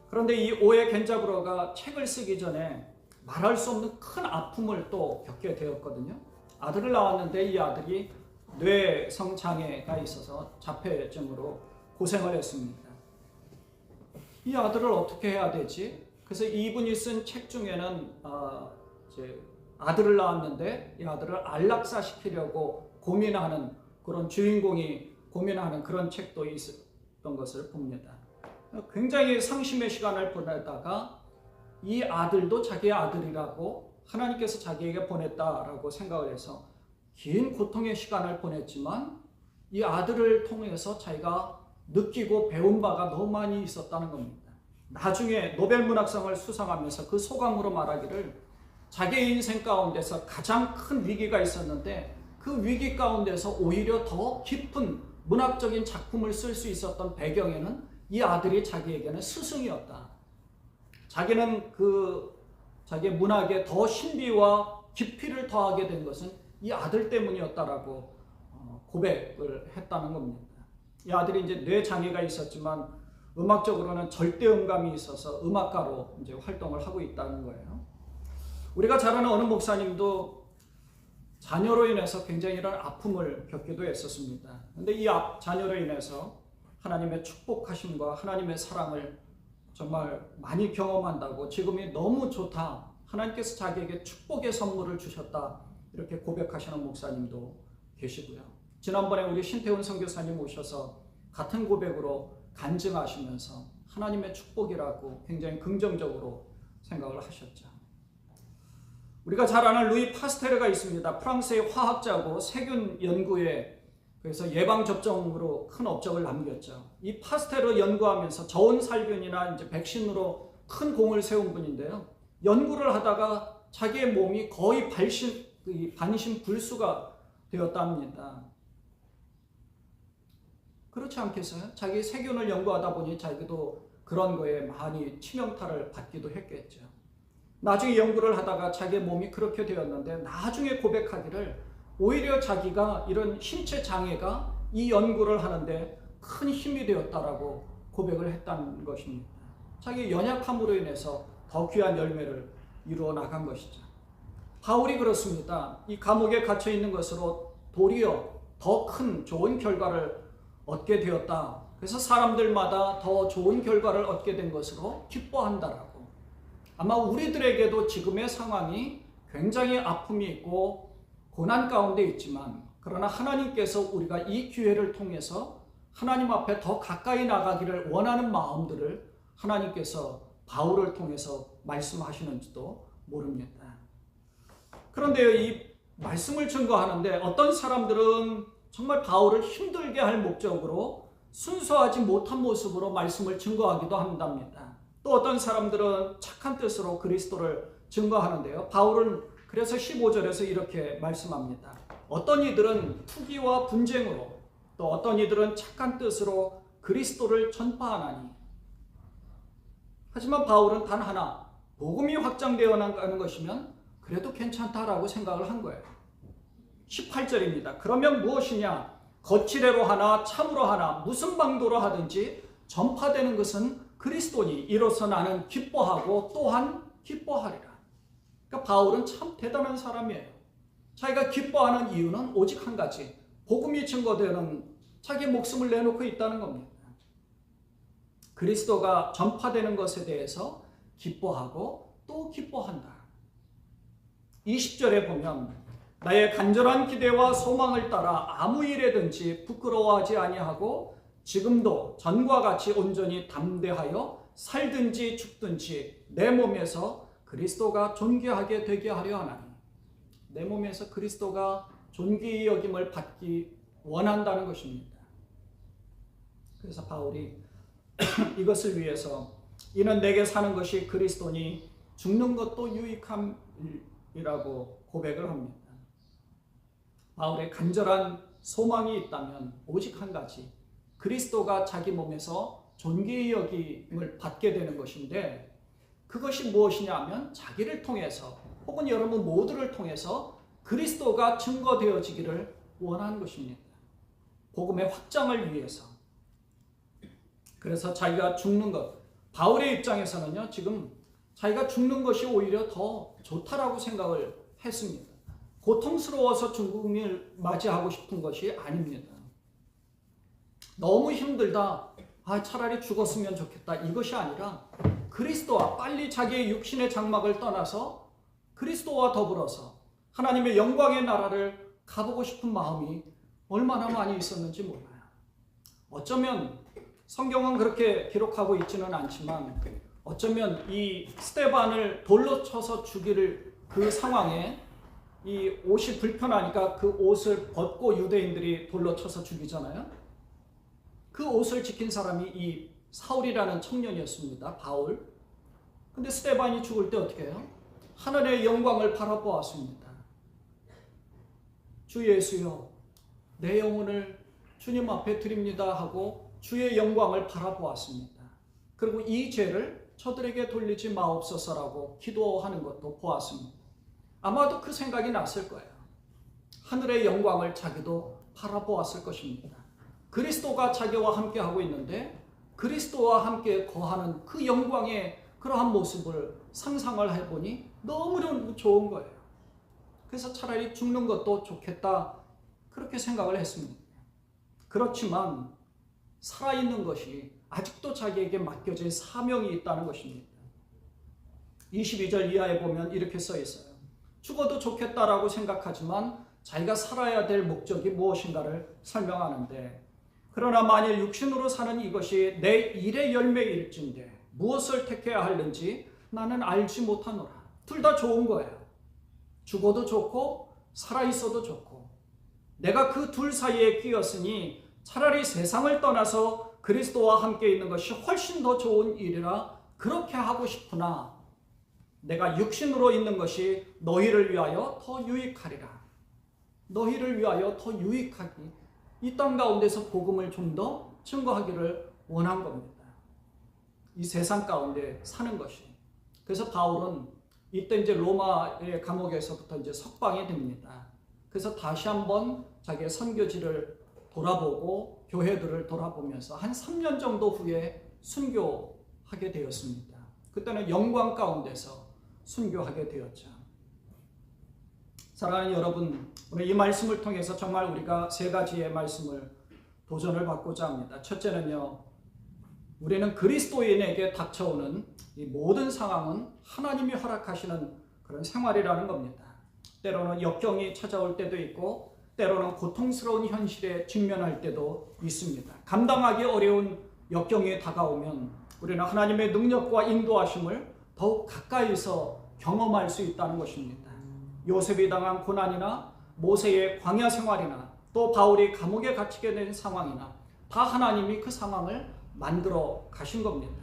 그런데 이 오에 겐자부로가 책을 쓰기 전에 말할 수 없는 큰 아픔을 또 겪게 되었거든요. 아들을 낳았는데 이 아들이 뇌성 장애가 있어서 자폐증으로 고생을 했습니다. 이 아들을 어떻게 해야 되지? 그래서 이분이 쓴 책 중에는 이제 아들을 낳았는데 이 아들을 안락사시키려고 고민하는 그런 주인공이 고민하는 그런 책도 있었던 것을 봅니다. 굉장히 상심의 시간을 보내다가 이 아들도 자기의 아들이라고 하나님께서 자기에게 보냈다라고 생각을 해서 긴 고통의 시간을 보냈지만 이 아들을 통해서 자기가 느끼고 배운 바가 너무 많이 있었다는 겁니다. 나중에 노벨 문학상을 수상하면서 그 소감으로 말하기를 자기의 인생 가운데서 가장 큰 위기가 있었는데 그 위기 가운데서 오히려 더 깊은 문학적인 작품을 쓸 수 있었던 배경에는 이 아들이 자기에게는 스승이었다. 자기는 자기의 문학에 더 신비와 깊이를 더하게 된 것은 이 아들 때문이었다라고 고백을 했다는 겁니다. 이 아들이 이제 뇌 장애가 있었지만 음악적으로는 절대음감이 있어서 음악가로 이제 활동을 하고 있다는 거예요. 우리가 잘 아는 어느 목사님도 자녀로 인해서 굉장히 이런 아픔을 겪기도 했었습니다. 그런데 이 자녀로 인해서 하나님의 축복하심과 하나님의 사랑을 정말 많이 경험한다고 지금이 너무 좋다. 하나님께서 자기에게 축복의 선물을 주셨다. 이렇게 고백하시는 목사님도 계시고요. 지난번에 우리 신태훈 선교사님 오셔서 같은 고백으로 간증하시면서 하나님의 축복이라고 굉장히 긍정적으로 생각을 하셨죠. 우리가 잘 아는 루이 파스테르가 있습니다. 프랑스의 화학자고 세균 연구에 그래서 예방접종으로 큰 업적을 남겼죠. 이 파스테르 연구하면서 저온살균이나 이제 백신으로 큰 공을 세운 분인데요. 연구를 하다가 자기의 몸이 거의 반신불수가 되었답니다. 그렇지 않겠어요? 자기 세균을 연구하다 보니 자기도 그런 거에 많이 치명타를 받기도 했겠죠. 나중에 연구를 하다가 자기의 몸이 그렇게 되었는데 나중에 고백하기를 오히려 자기가 이런 신체 장애가 이 연구를 하는데 큰 힘이 되었다라고 고백을 했다는 것입니다. 자기 연약함으로 인해서 더 귀한 열매를 이루어 나간 것이죠. 바울이 그렇습니다. 이 감옥에 갇혀 있는 것으로 도리어 더 큰 좋은 결과를 얻게 되었다. 그래서 사람들마다 더 좋은 결과를 얻게 된 것으로 기뻐한다라고. 아마 우리들에게도 지금의 상황이 굉장히 아픔이 있고 고난 가운데 있지만 그러나 하나님께서 우리가 이 기회를 통해서 하나님 앞에 더 가까이 나가기를 원하는 마음들을 하나님께서 바울을 통해서 말씀하시는지도 모릅니다. 그런데 이 말씀을 증거하는데 어떤 사람들은 정말 바울을 힘들게 할 목적으로 순수하지 못한 모습으로 말씀을 증거하기도 한답니다. 또 어떤 사람들은 착한 뜻으로 그리스도를 증거하는데요. 바울은 그래서 15절에서 이렇게 말씀합니다. 어떤 이들은 투기와 분쟁으로 또 어떤 이들은 착한 뜻으로 그리스도를 전파하나니. 하지만 바울은 단 하나, 복음이 확장되어 나가는 것이면 그래도 괜찮다라고 생각을 한 거예요. 18절입니다. 그러면 무엇이냐? 거칠애로 하나 참으로 하나 무슨 방도로 하든지 전파되는 것은 그리스도니 이로써 나는 기뻐하고 또한 기뻐하리라. 그러니까 바울은 참 대단한 사람이에요. 자기가 기뻐하는 이유는 오직 한 가지, 복음이 증거되는 자기 목숨을 내놓고 있다는 겁니다. 그리스도가 전파되는 것에 대해서 기뻐하고 또 기뻐한다. 20절에 보면 나의 간절한 기대와 소망을 따라 아무 일에든지 부끄러워하지 아니하고 지금도 전과 같이 온전히 담대하여 살든지 죽든지 내 몸에서 그리스도가 존귀하게 되게 하려 하나니. 내 몸에서 그리스도가 존귀 여김을 받기 원한다는 것입니다. 그래서 바울이 이것을 위해서 이는 내게 사는 것이 그리스도니 죽는 것도 유익함이라고 고백을 합니다. 바울의 간절한 소망이 있다면 오직 한 가지, 그리스도가 자기 몸에서 존귀 여김을 받게 되는 것인데, 그것이 무엇이냐 하면 자기를 통해서 혹은 여러분 모두를 통해서 그리스도가 증거되어지기를 원하는 것입니다. 복음의 확장을 위해서. 그래서 자기가 죽는 것, 바울의 입장에서는요, 지금 자기가 죽는 것이 오히려 더 좋다라고 생각을 했습니다. 고통스러워서 죽음을 맞이하고 싶은 것이 아닙니다. 너무 힘들다, 차라리 죽었으면 좋겠다, 이것이 아니라 그리스도와 빨리 자기의 육신의 장막을 떠나서 그리스도와 더불어서 하나님의 영광의 나라를 가보고 싶은 마음이 얼마나 많이 있었는지 몰라요. 어쩌면 성경은 그렇게 기록하고 있지는 않지만 어쩌면 이 스데반을 돌로 쳐서 죽이를 그 상황에 이 옷이 불편하니까 그 옷을 벗고 유대인들이 돌로 쳐서 죽이잖아요. 그 옷을 지킨 사람이 이 사울이라는 청년이었습니다. 바울. 근데 스데반이 죽을 때 어떻게 해요? 하늘의 영광을 바라보았습니다. 주 예수여, 내 영혼을 주님 앞에 드립니다 하고 주의 영광을 바라보았습니다. 그리고 이 죄를 저들에게 돌리지 마옵소서라고 기도하는 것도 보았습니다. 아마도 그 생각이 났을 거예요. 하늘의 영광을 자기도 바라보았을 것입니다. 그리스도가 자기와 함께 하고 있는데 그리스도와 함께 거하는 그 영광의 그러한 모습을 상상을 해보니 너무너무 좋은 거예요. 그래서 차라리 죽는 것도 좋겠다, 그렇게 생각을 했습니다. 그렇지만 살아있는 것이 아직도 자기에게 맡겨진 사명이 있다는 것입니다. 22절 이하에 보면 이렇게 써 있어요. 죽어도 좋겠다라고 생각하지만 자기가 살아야 될 목적이 무엇인가를 설명하는데, 그러나 만일 육신으로 사는 이것이 내 일의 열매일진데 무엇을 택해야 하는지 나는 알지 못하노라. 둘 다 좋은 거예요. 죽어도 좋고 살아있어도 좋고. 내가 그 둘 사이에 끼었으니 차라리 세상을 떠나서 그리스도와 함께 있는 것이 훨씬 더 좋은 일이라 그렇게 하고 싶으나 내가 육신으로 있는 것이 너희를 위하여 더 유익하리라. 너희를 위하여 더 유익하기, 이 땅 가운데서 복음을 좀 더 증거하기를 원한 겁니다. 이 세상 가운데 사는 것이. 그래서 바울은 이때 이제 로마의 감옥에서부터 이제 석방이 됩니다. 그래서 다시 한번 자기의 선교지를 돌아보고 교회들을 돌아보면서 한 3년 정도 후에 순교하게 되었습니다. 그때는 영광 가운데서 순교하게 되었죠. 사랑하는 여러분, 오늘 이 말씀을 통해서 정말 우리가 세 가지의 말씀을 도전을 받고자 합니다. 첫째는요, 우리는 그리스도인에게 닥쳐오는 이 모든 상황은 하나님이 허락하시는 그런 생활이라는 겁니다. 때로는 역경이 찾아올 때도 있고 때로는 고통스러운 현실에 직면할 때도 있습니다. 감당하기 어려운 역경이 다가오면 우리는 하나님의 능력과 인도하심을 더욱 가까이서 경험할 수 있다는 것입니다. 요셉이 당한 고난이나 모세의 광야 생활이나 또 바울이 감옥에 갇히게 된 상황이나 다 하나님이 그 상황을 만들어 가신 겁니다.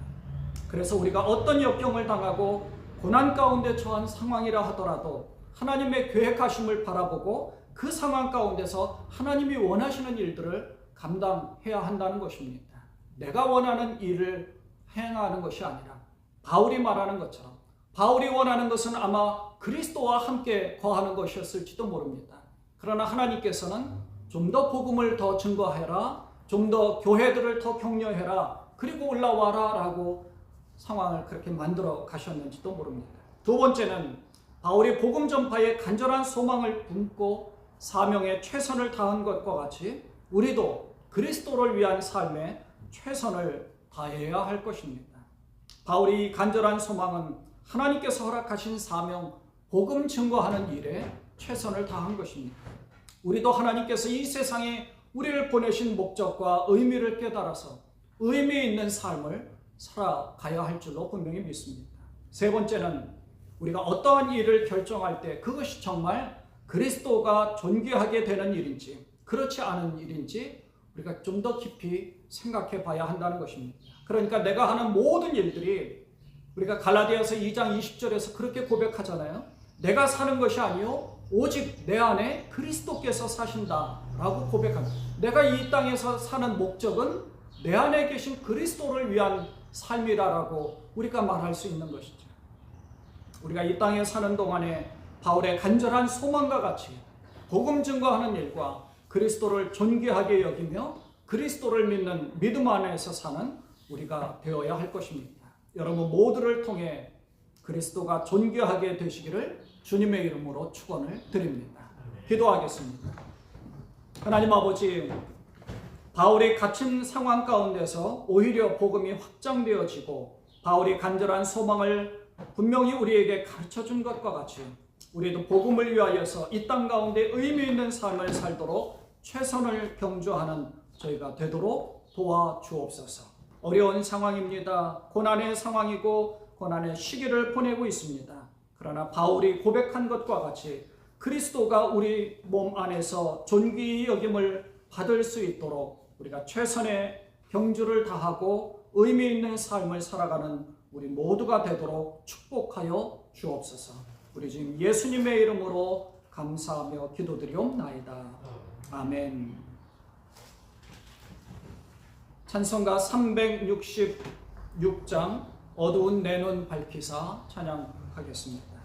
그래서 우리가 어떤 역경을 당하고 고난 가운데 처한 상황이라 하더라도 하나님의 계획하심을 바라보고 그 상황 가운데서 하나님이 원하시는 일들을 감당해야 한다는 것입니다. 내가 원하는 일을 행하는 것이 아니라 바울이 말하는 것처럼, 바울이 원하는 것은 아마 그리스도와 함께 거하는 것이었을지도 모릅니다. 그러나 하나님께서는 좀 더 복음을 더 증거해라, 좀 더 교회들을 더 격려해라, 그리고 올라와라 라고 상황을 그렇게 만들어 가셨는지도 모릅니다. 두 번째는 바울이 복음 전파에 간절한 소망을 품고 사명에 최선을 다한 것과 같이 우리도 그리스도를 위한 삶에 최선을 다해야 할 것입니다. 바울이 간절한 소망은 하나님께서 허락하신 사명, 복음 증거하는 일에 최선을 다한 것입니다. 우리도 하나님께서 이 세상에 우리를 보내신 목적과 의미를 깨달아서 의미 있는 삶을 살아가야 할 줄로 분명히 믿습니다. 세 번째는 우리가 어떠한 일을 결정할 때 그것이 정말 그리스도가 존귀하게 되는 일인지 그렇지 않은 일인지 우리가 좀 더 깊이 생각해 봐야 한다는 것입니다. 그러니까 내가 하는 모든 일들이 우리가 갈라디아서 2장 20절에서 그렇게 고백하잖아요. 내가 사는 것이 아니요 오직 내 안에 그리스도께서 사신다라고 고백합니다. 내가 이 땅에서 사는 목적은 내 안에 계신 그리스도를 위한 삶이라고 우리가 말할 수 있는 것이죠. 우리가 이 땅에 사는 동안에 바울의 간절한 소망과 같이 복음 증거하는 일과 그리스도를 존귀하게 여기며 그리스도를 믿는 믿음 안에서 사는 우리가 되어야 할 것입니다. 여러분 모두를 통해 그리스도가 존귀하게 되시기를 주님의 이름으로 축원을 드립니다. 기도하겠습니다. 하나님 아버지, 바울이 갇힌 상황 가운데서 오히려 복음이 확장되어지고 바울이 간절한 소망을 분명히 우리에게 가르쳐 준 것과 같이 우리도 복음을 위하여서 이 땅 가운데 의미 있는 삶을 살도록 최선을 경주하는 저희가 되도록 도와주옵소서. 어려운 상황입니다. 고난의 상황이고 고난의 시기를 보내고 있습니다. 그러나 바울이 고백한 것과 같이 그리스도가 우리 몸 안에서 존귀히 여김을 받을 수 있도록 우리가 최선의 경주를 다하고 의미 있는 삶을 살아가는 우리 모두가 되도록 축복하여 주옵소서. 우리 지금 예수님의 이름으로 감사하며 기도드리옵나이다. 아멘. 찬송가 366장 어두운 내 눈 밝히사 찬양하겠습니다.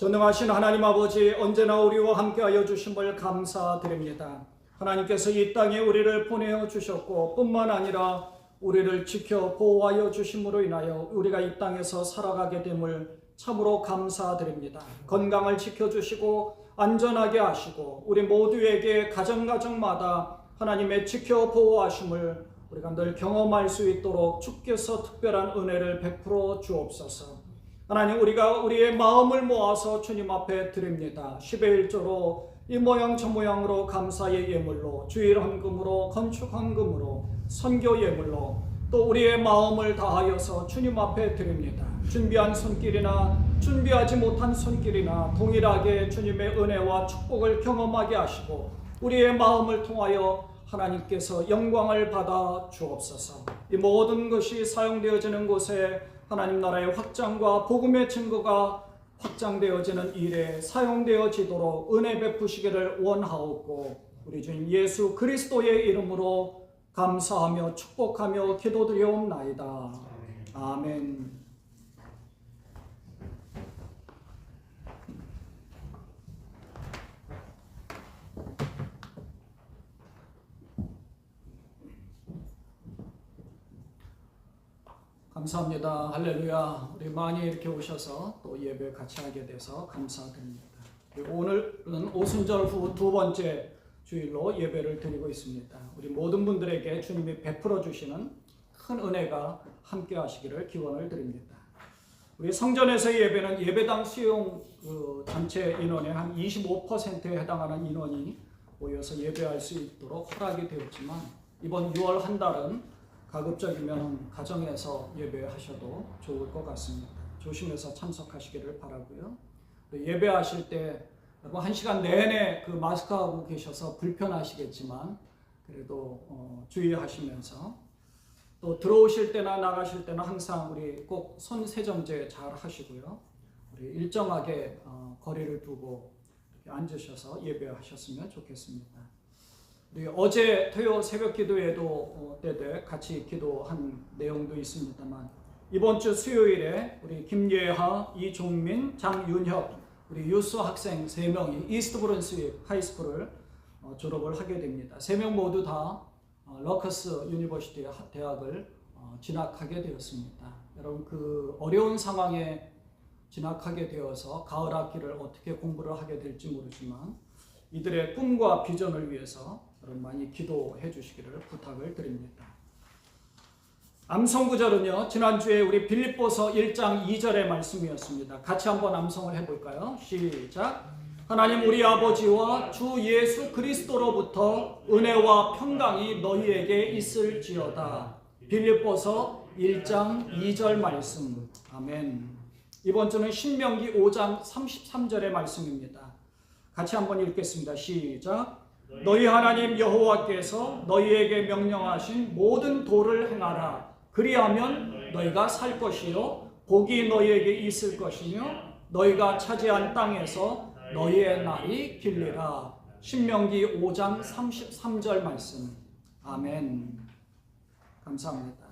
전능하신 하나님 아버지, 언제나 우리와 함께하여 주심을 감사드립니다. 하나님께서 이 땅에 우리를 보내어 주셨고 뿐만 아니라 우리를 지켜 보호하여 주심으로 인하여 우리가 이 땅에서 살아가게 됨을 참으로 감사드립니다. 건강을 지켜주시고 안전하게 하시고 우리 모두에게 가정마다 하나님의 지켜 보호하심을 우리가 늘 경험할 수 있도록 주께서 특별한 은혜를 베풀어 주옵소서. 하나님, 우리가 우리의 마음을 모아서 주님 앞에 드립니다. 10의 1조로 이 모양 저 모양으로 감사의 예물로, 주일 헌금으로, 건축 헌금으로, 선교 예물로 또 우리의 마음을 다하여서 주님 앞에 드립니다. 준비한 손길이나 준비하지 못한 손길이나 동일하게 주님의 은혜와 축복을 경험하게 하시고 우리의 마음을 통하여 하나님께서 영광을 받아 주옵소서. 이 모든 것이 사용되어지는 곳에 하나님 나라의 확장과 복음의 증거가 확장되어지는 일에 사용되어지도록 은혜 베푸시기를 원하옵고 우리 주님 예수 그리스도의 이름으로 감사하며 축복하며 기도드리옵나이다. 아멘. 감사합니다. 할렐루야. 우리 많이 이렇게 오셔서 또 예배 같이 하게 돼서 감사드립니다. 오늘은 오순절 후 두 번째 주일로 예배를 드리고 있습니다. 우리 모든 분들에게 주님이 베풀어 주시는 큰 은혜가 함께 하시기를 기원을 드립니다. 우리 성전에서의 예배는 예배당 수용 전체 인원의 한 25%에 해당하는 인원이 모여서 예배할 수 있도록 허락이 되었지만 이번 6월 한 달은 가급적이면 가정에서 예배하셔도 좋을 것 같습니다. 조심해서 참석하시기를 바라고요. 예배하실 때 한 시간 내내 그 마스크하고 계셔서 불편하시겠지만 그래도 주의하시면서 또 들어오실 때나 나가실 때는 항상 우리 꼭 손 세정제 잘 하시고요. 우리 일정하게 거리를 두고 이렇게 앉으셔서 예배하셨으면 좋겠습니다. 우리 어제 토요 새벽 기도에도 때되 같이 기도한 내용도 있습니다만 이번 주 수요일에 우리 김예하, 이종민, 장윤혁 우리 유스 학생 3명이 이스트 브런스윅 하이스쿨을 졸업을 하게 됩니다. 3명 모두 다 러커스 유니버시티 대학을 진학하게 되었습니다. 여러분 그 어려운 상황에 진학하게 되어서 가을 학기를 어떻게 공부를 하게 될지 모르지만 이들의 꿈과 비전을 위해서 여러분 많이 기도해 주시기를 부탁을 드립니다. 암송구절은요, 지난주에 우리 빌립보서 1장 2절의 말씀이었습니다. 같이 한번 암송을 해볼까요? 시작. 하나님 우리 아버지와 주 예수 그리스도로부터 은혜와 평강이 너희에게 있을지어다. 빌립보서 1장 2절 말씀. 아멘. 이번 주는 신명기 5장 33절의 말씀입니다. 같이 한번 읽겠습니다. 시작. 너희 하나님 여호와께서 너희에게 명령하신 모든 도를 행하라. 그리하면 너희가 살 것이요 복이 너희에게 있을 것이며 너희가 차지한 땅에서 너희의 날이 길리라. 신명기 5장 33절 말씀. 아멘. 감사합니다.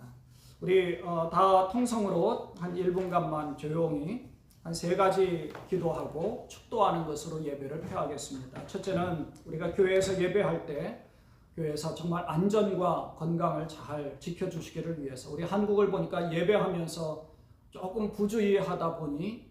우리 다 통성으로 한 1분간만 조용히 한 3가지 기도하고 축도하는 것으로 예배를 펴하겠습니다. 첫째는 우리가 교회에서 예배할 때 교회에서 정말 안전과 건강을 잘 지켜주시기를 위해서 우리 한국을 보니까 예배하면서 조금 부주의하다 보니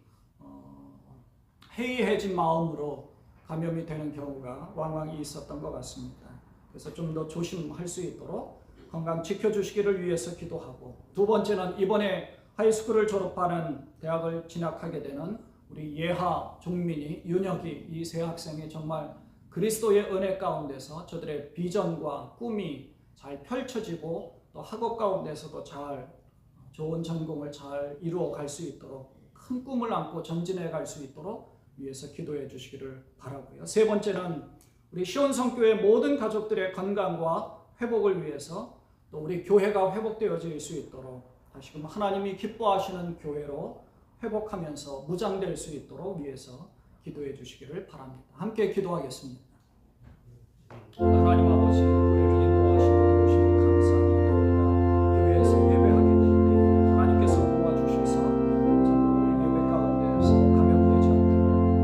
해이해진 마음으로 감염이 되는 경우가 왕왕 있었던 것 같습니다. 그래서 좀 더 조심할 수 있도록 건강 지켜주시기를 위해서 기도하고 두 번째는 이번에 하이스쿨을 졸업하는 대학을 진학하게 되는 우리 예하, 종민이, 윤혁이 이 세 학생이 정말 그리스도의 은혜 가운데서 저들의 비전과 꿈이 잘 펼쳐지고 또 학업 가운데서도 잘 좋은 전공을 잘 이루어 갈 수 있도록 큰 꿈을 안고 전진해 갈 수 있도록 위해서 기도해 주시기를 바라고요. 세 번째는 우리 시온성교회 모든 가족들의 건강과 회복을 위해서 또 우리 교회가 회복되어질 수 있도록 다시금 하나님이 기뻐하시는 교회로 회복하면서 무장될 수 있도록 위해서 기도해 주시기를 바랍니다. 함께 기도하겠습니다. 하나님 아버지, 우리를 인도하시고 도우시니 감사합니다. 교회에서 예배하게 될 때 하나님께서 도와주셔서 우리 예배 가운데서 감염되지 않도록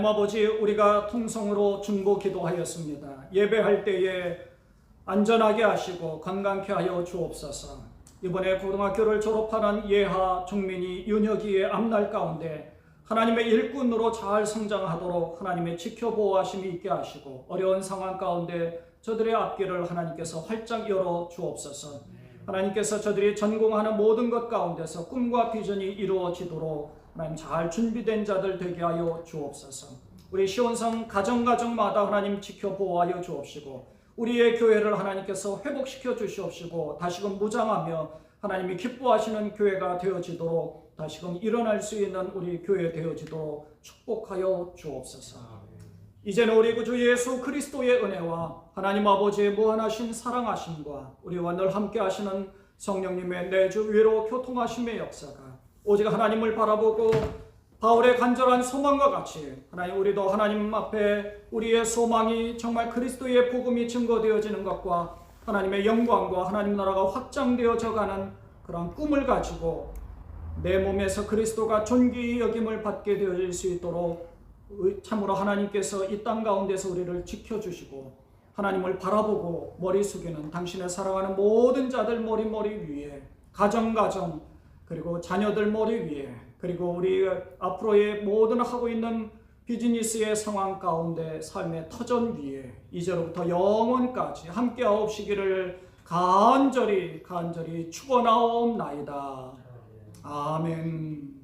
아버지, 우리가 통성으로 중보 기도하였습니다. 예배할 때에 안전하게 하시고 건강케 하여 주옵소서. 이번에 고등학교를 졸업하는 예하, 종민이, 윤혁이의 앞날 가운데 하나님의 일꾼으로 잘 성장하도록 하나님의 지켜보호하심이 있게 하시고 어려운 상황 가운데 저들의 앞길을 하나님께서 활짝 열어 주옵소서. 하나님께서 저들이 전공하는 모든 것 가운데서 꿈과 비전이 이루어지도록 하나님 잘 준비된 자들 되게 하여 주옵소서. 우리 시온성 가정마다 하나님 지켜보호하여 주옵시고 우리의 교회를 하나님께서 회복시켜 주시옵시고 다시금 무장하며 하나님이 기뻐하시는 교회가 되어지도록 다시금 일어날 수 있는 우리 교회 되어지도록 축복하여 주옵소서. 이제는 우리 구주 예수 그리스도의 은혜와 하나님 아버지의 무한하신 사랑하심과 우리와 늘 함께 하시는 성령님의 내주 위로 교통하심의 역사가 오직 하나님을 바라보고 바울의 간절한 소망과 같이 하나님 우리도 하나님 앞에 우리의 소망이 정말 그리스도의 복음이 증거되어지는 것과 하나님의 영광과 하나님 나라가 확장되어져 가는 그런 꿈을 가지고 내 몸에서 그리스도가 존귀 여김을 받게 되어질 수 있도록 참으로 하나님께서 이 땅 가운데서 우리를 지켜주시고 하나님을 바라보고 머리 숙이는 당신의 사랑하는 모든 자들 머리 위에 가정 그리고 자녀들 머리 위에 그리고 우리 앞으로의 모든 하고 있는 비즈니스의 상황 가운데 삶의 터전 위에 이제로부터 영원까지 함께 하옵시기를 간절히 축원하옵나이다. 아멘.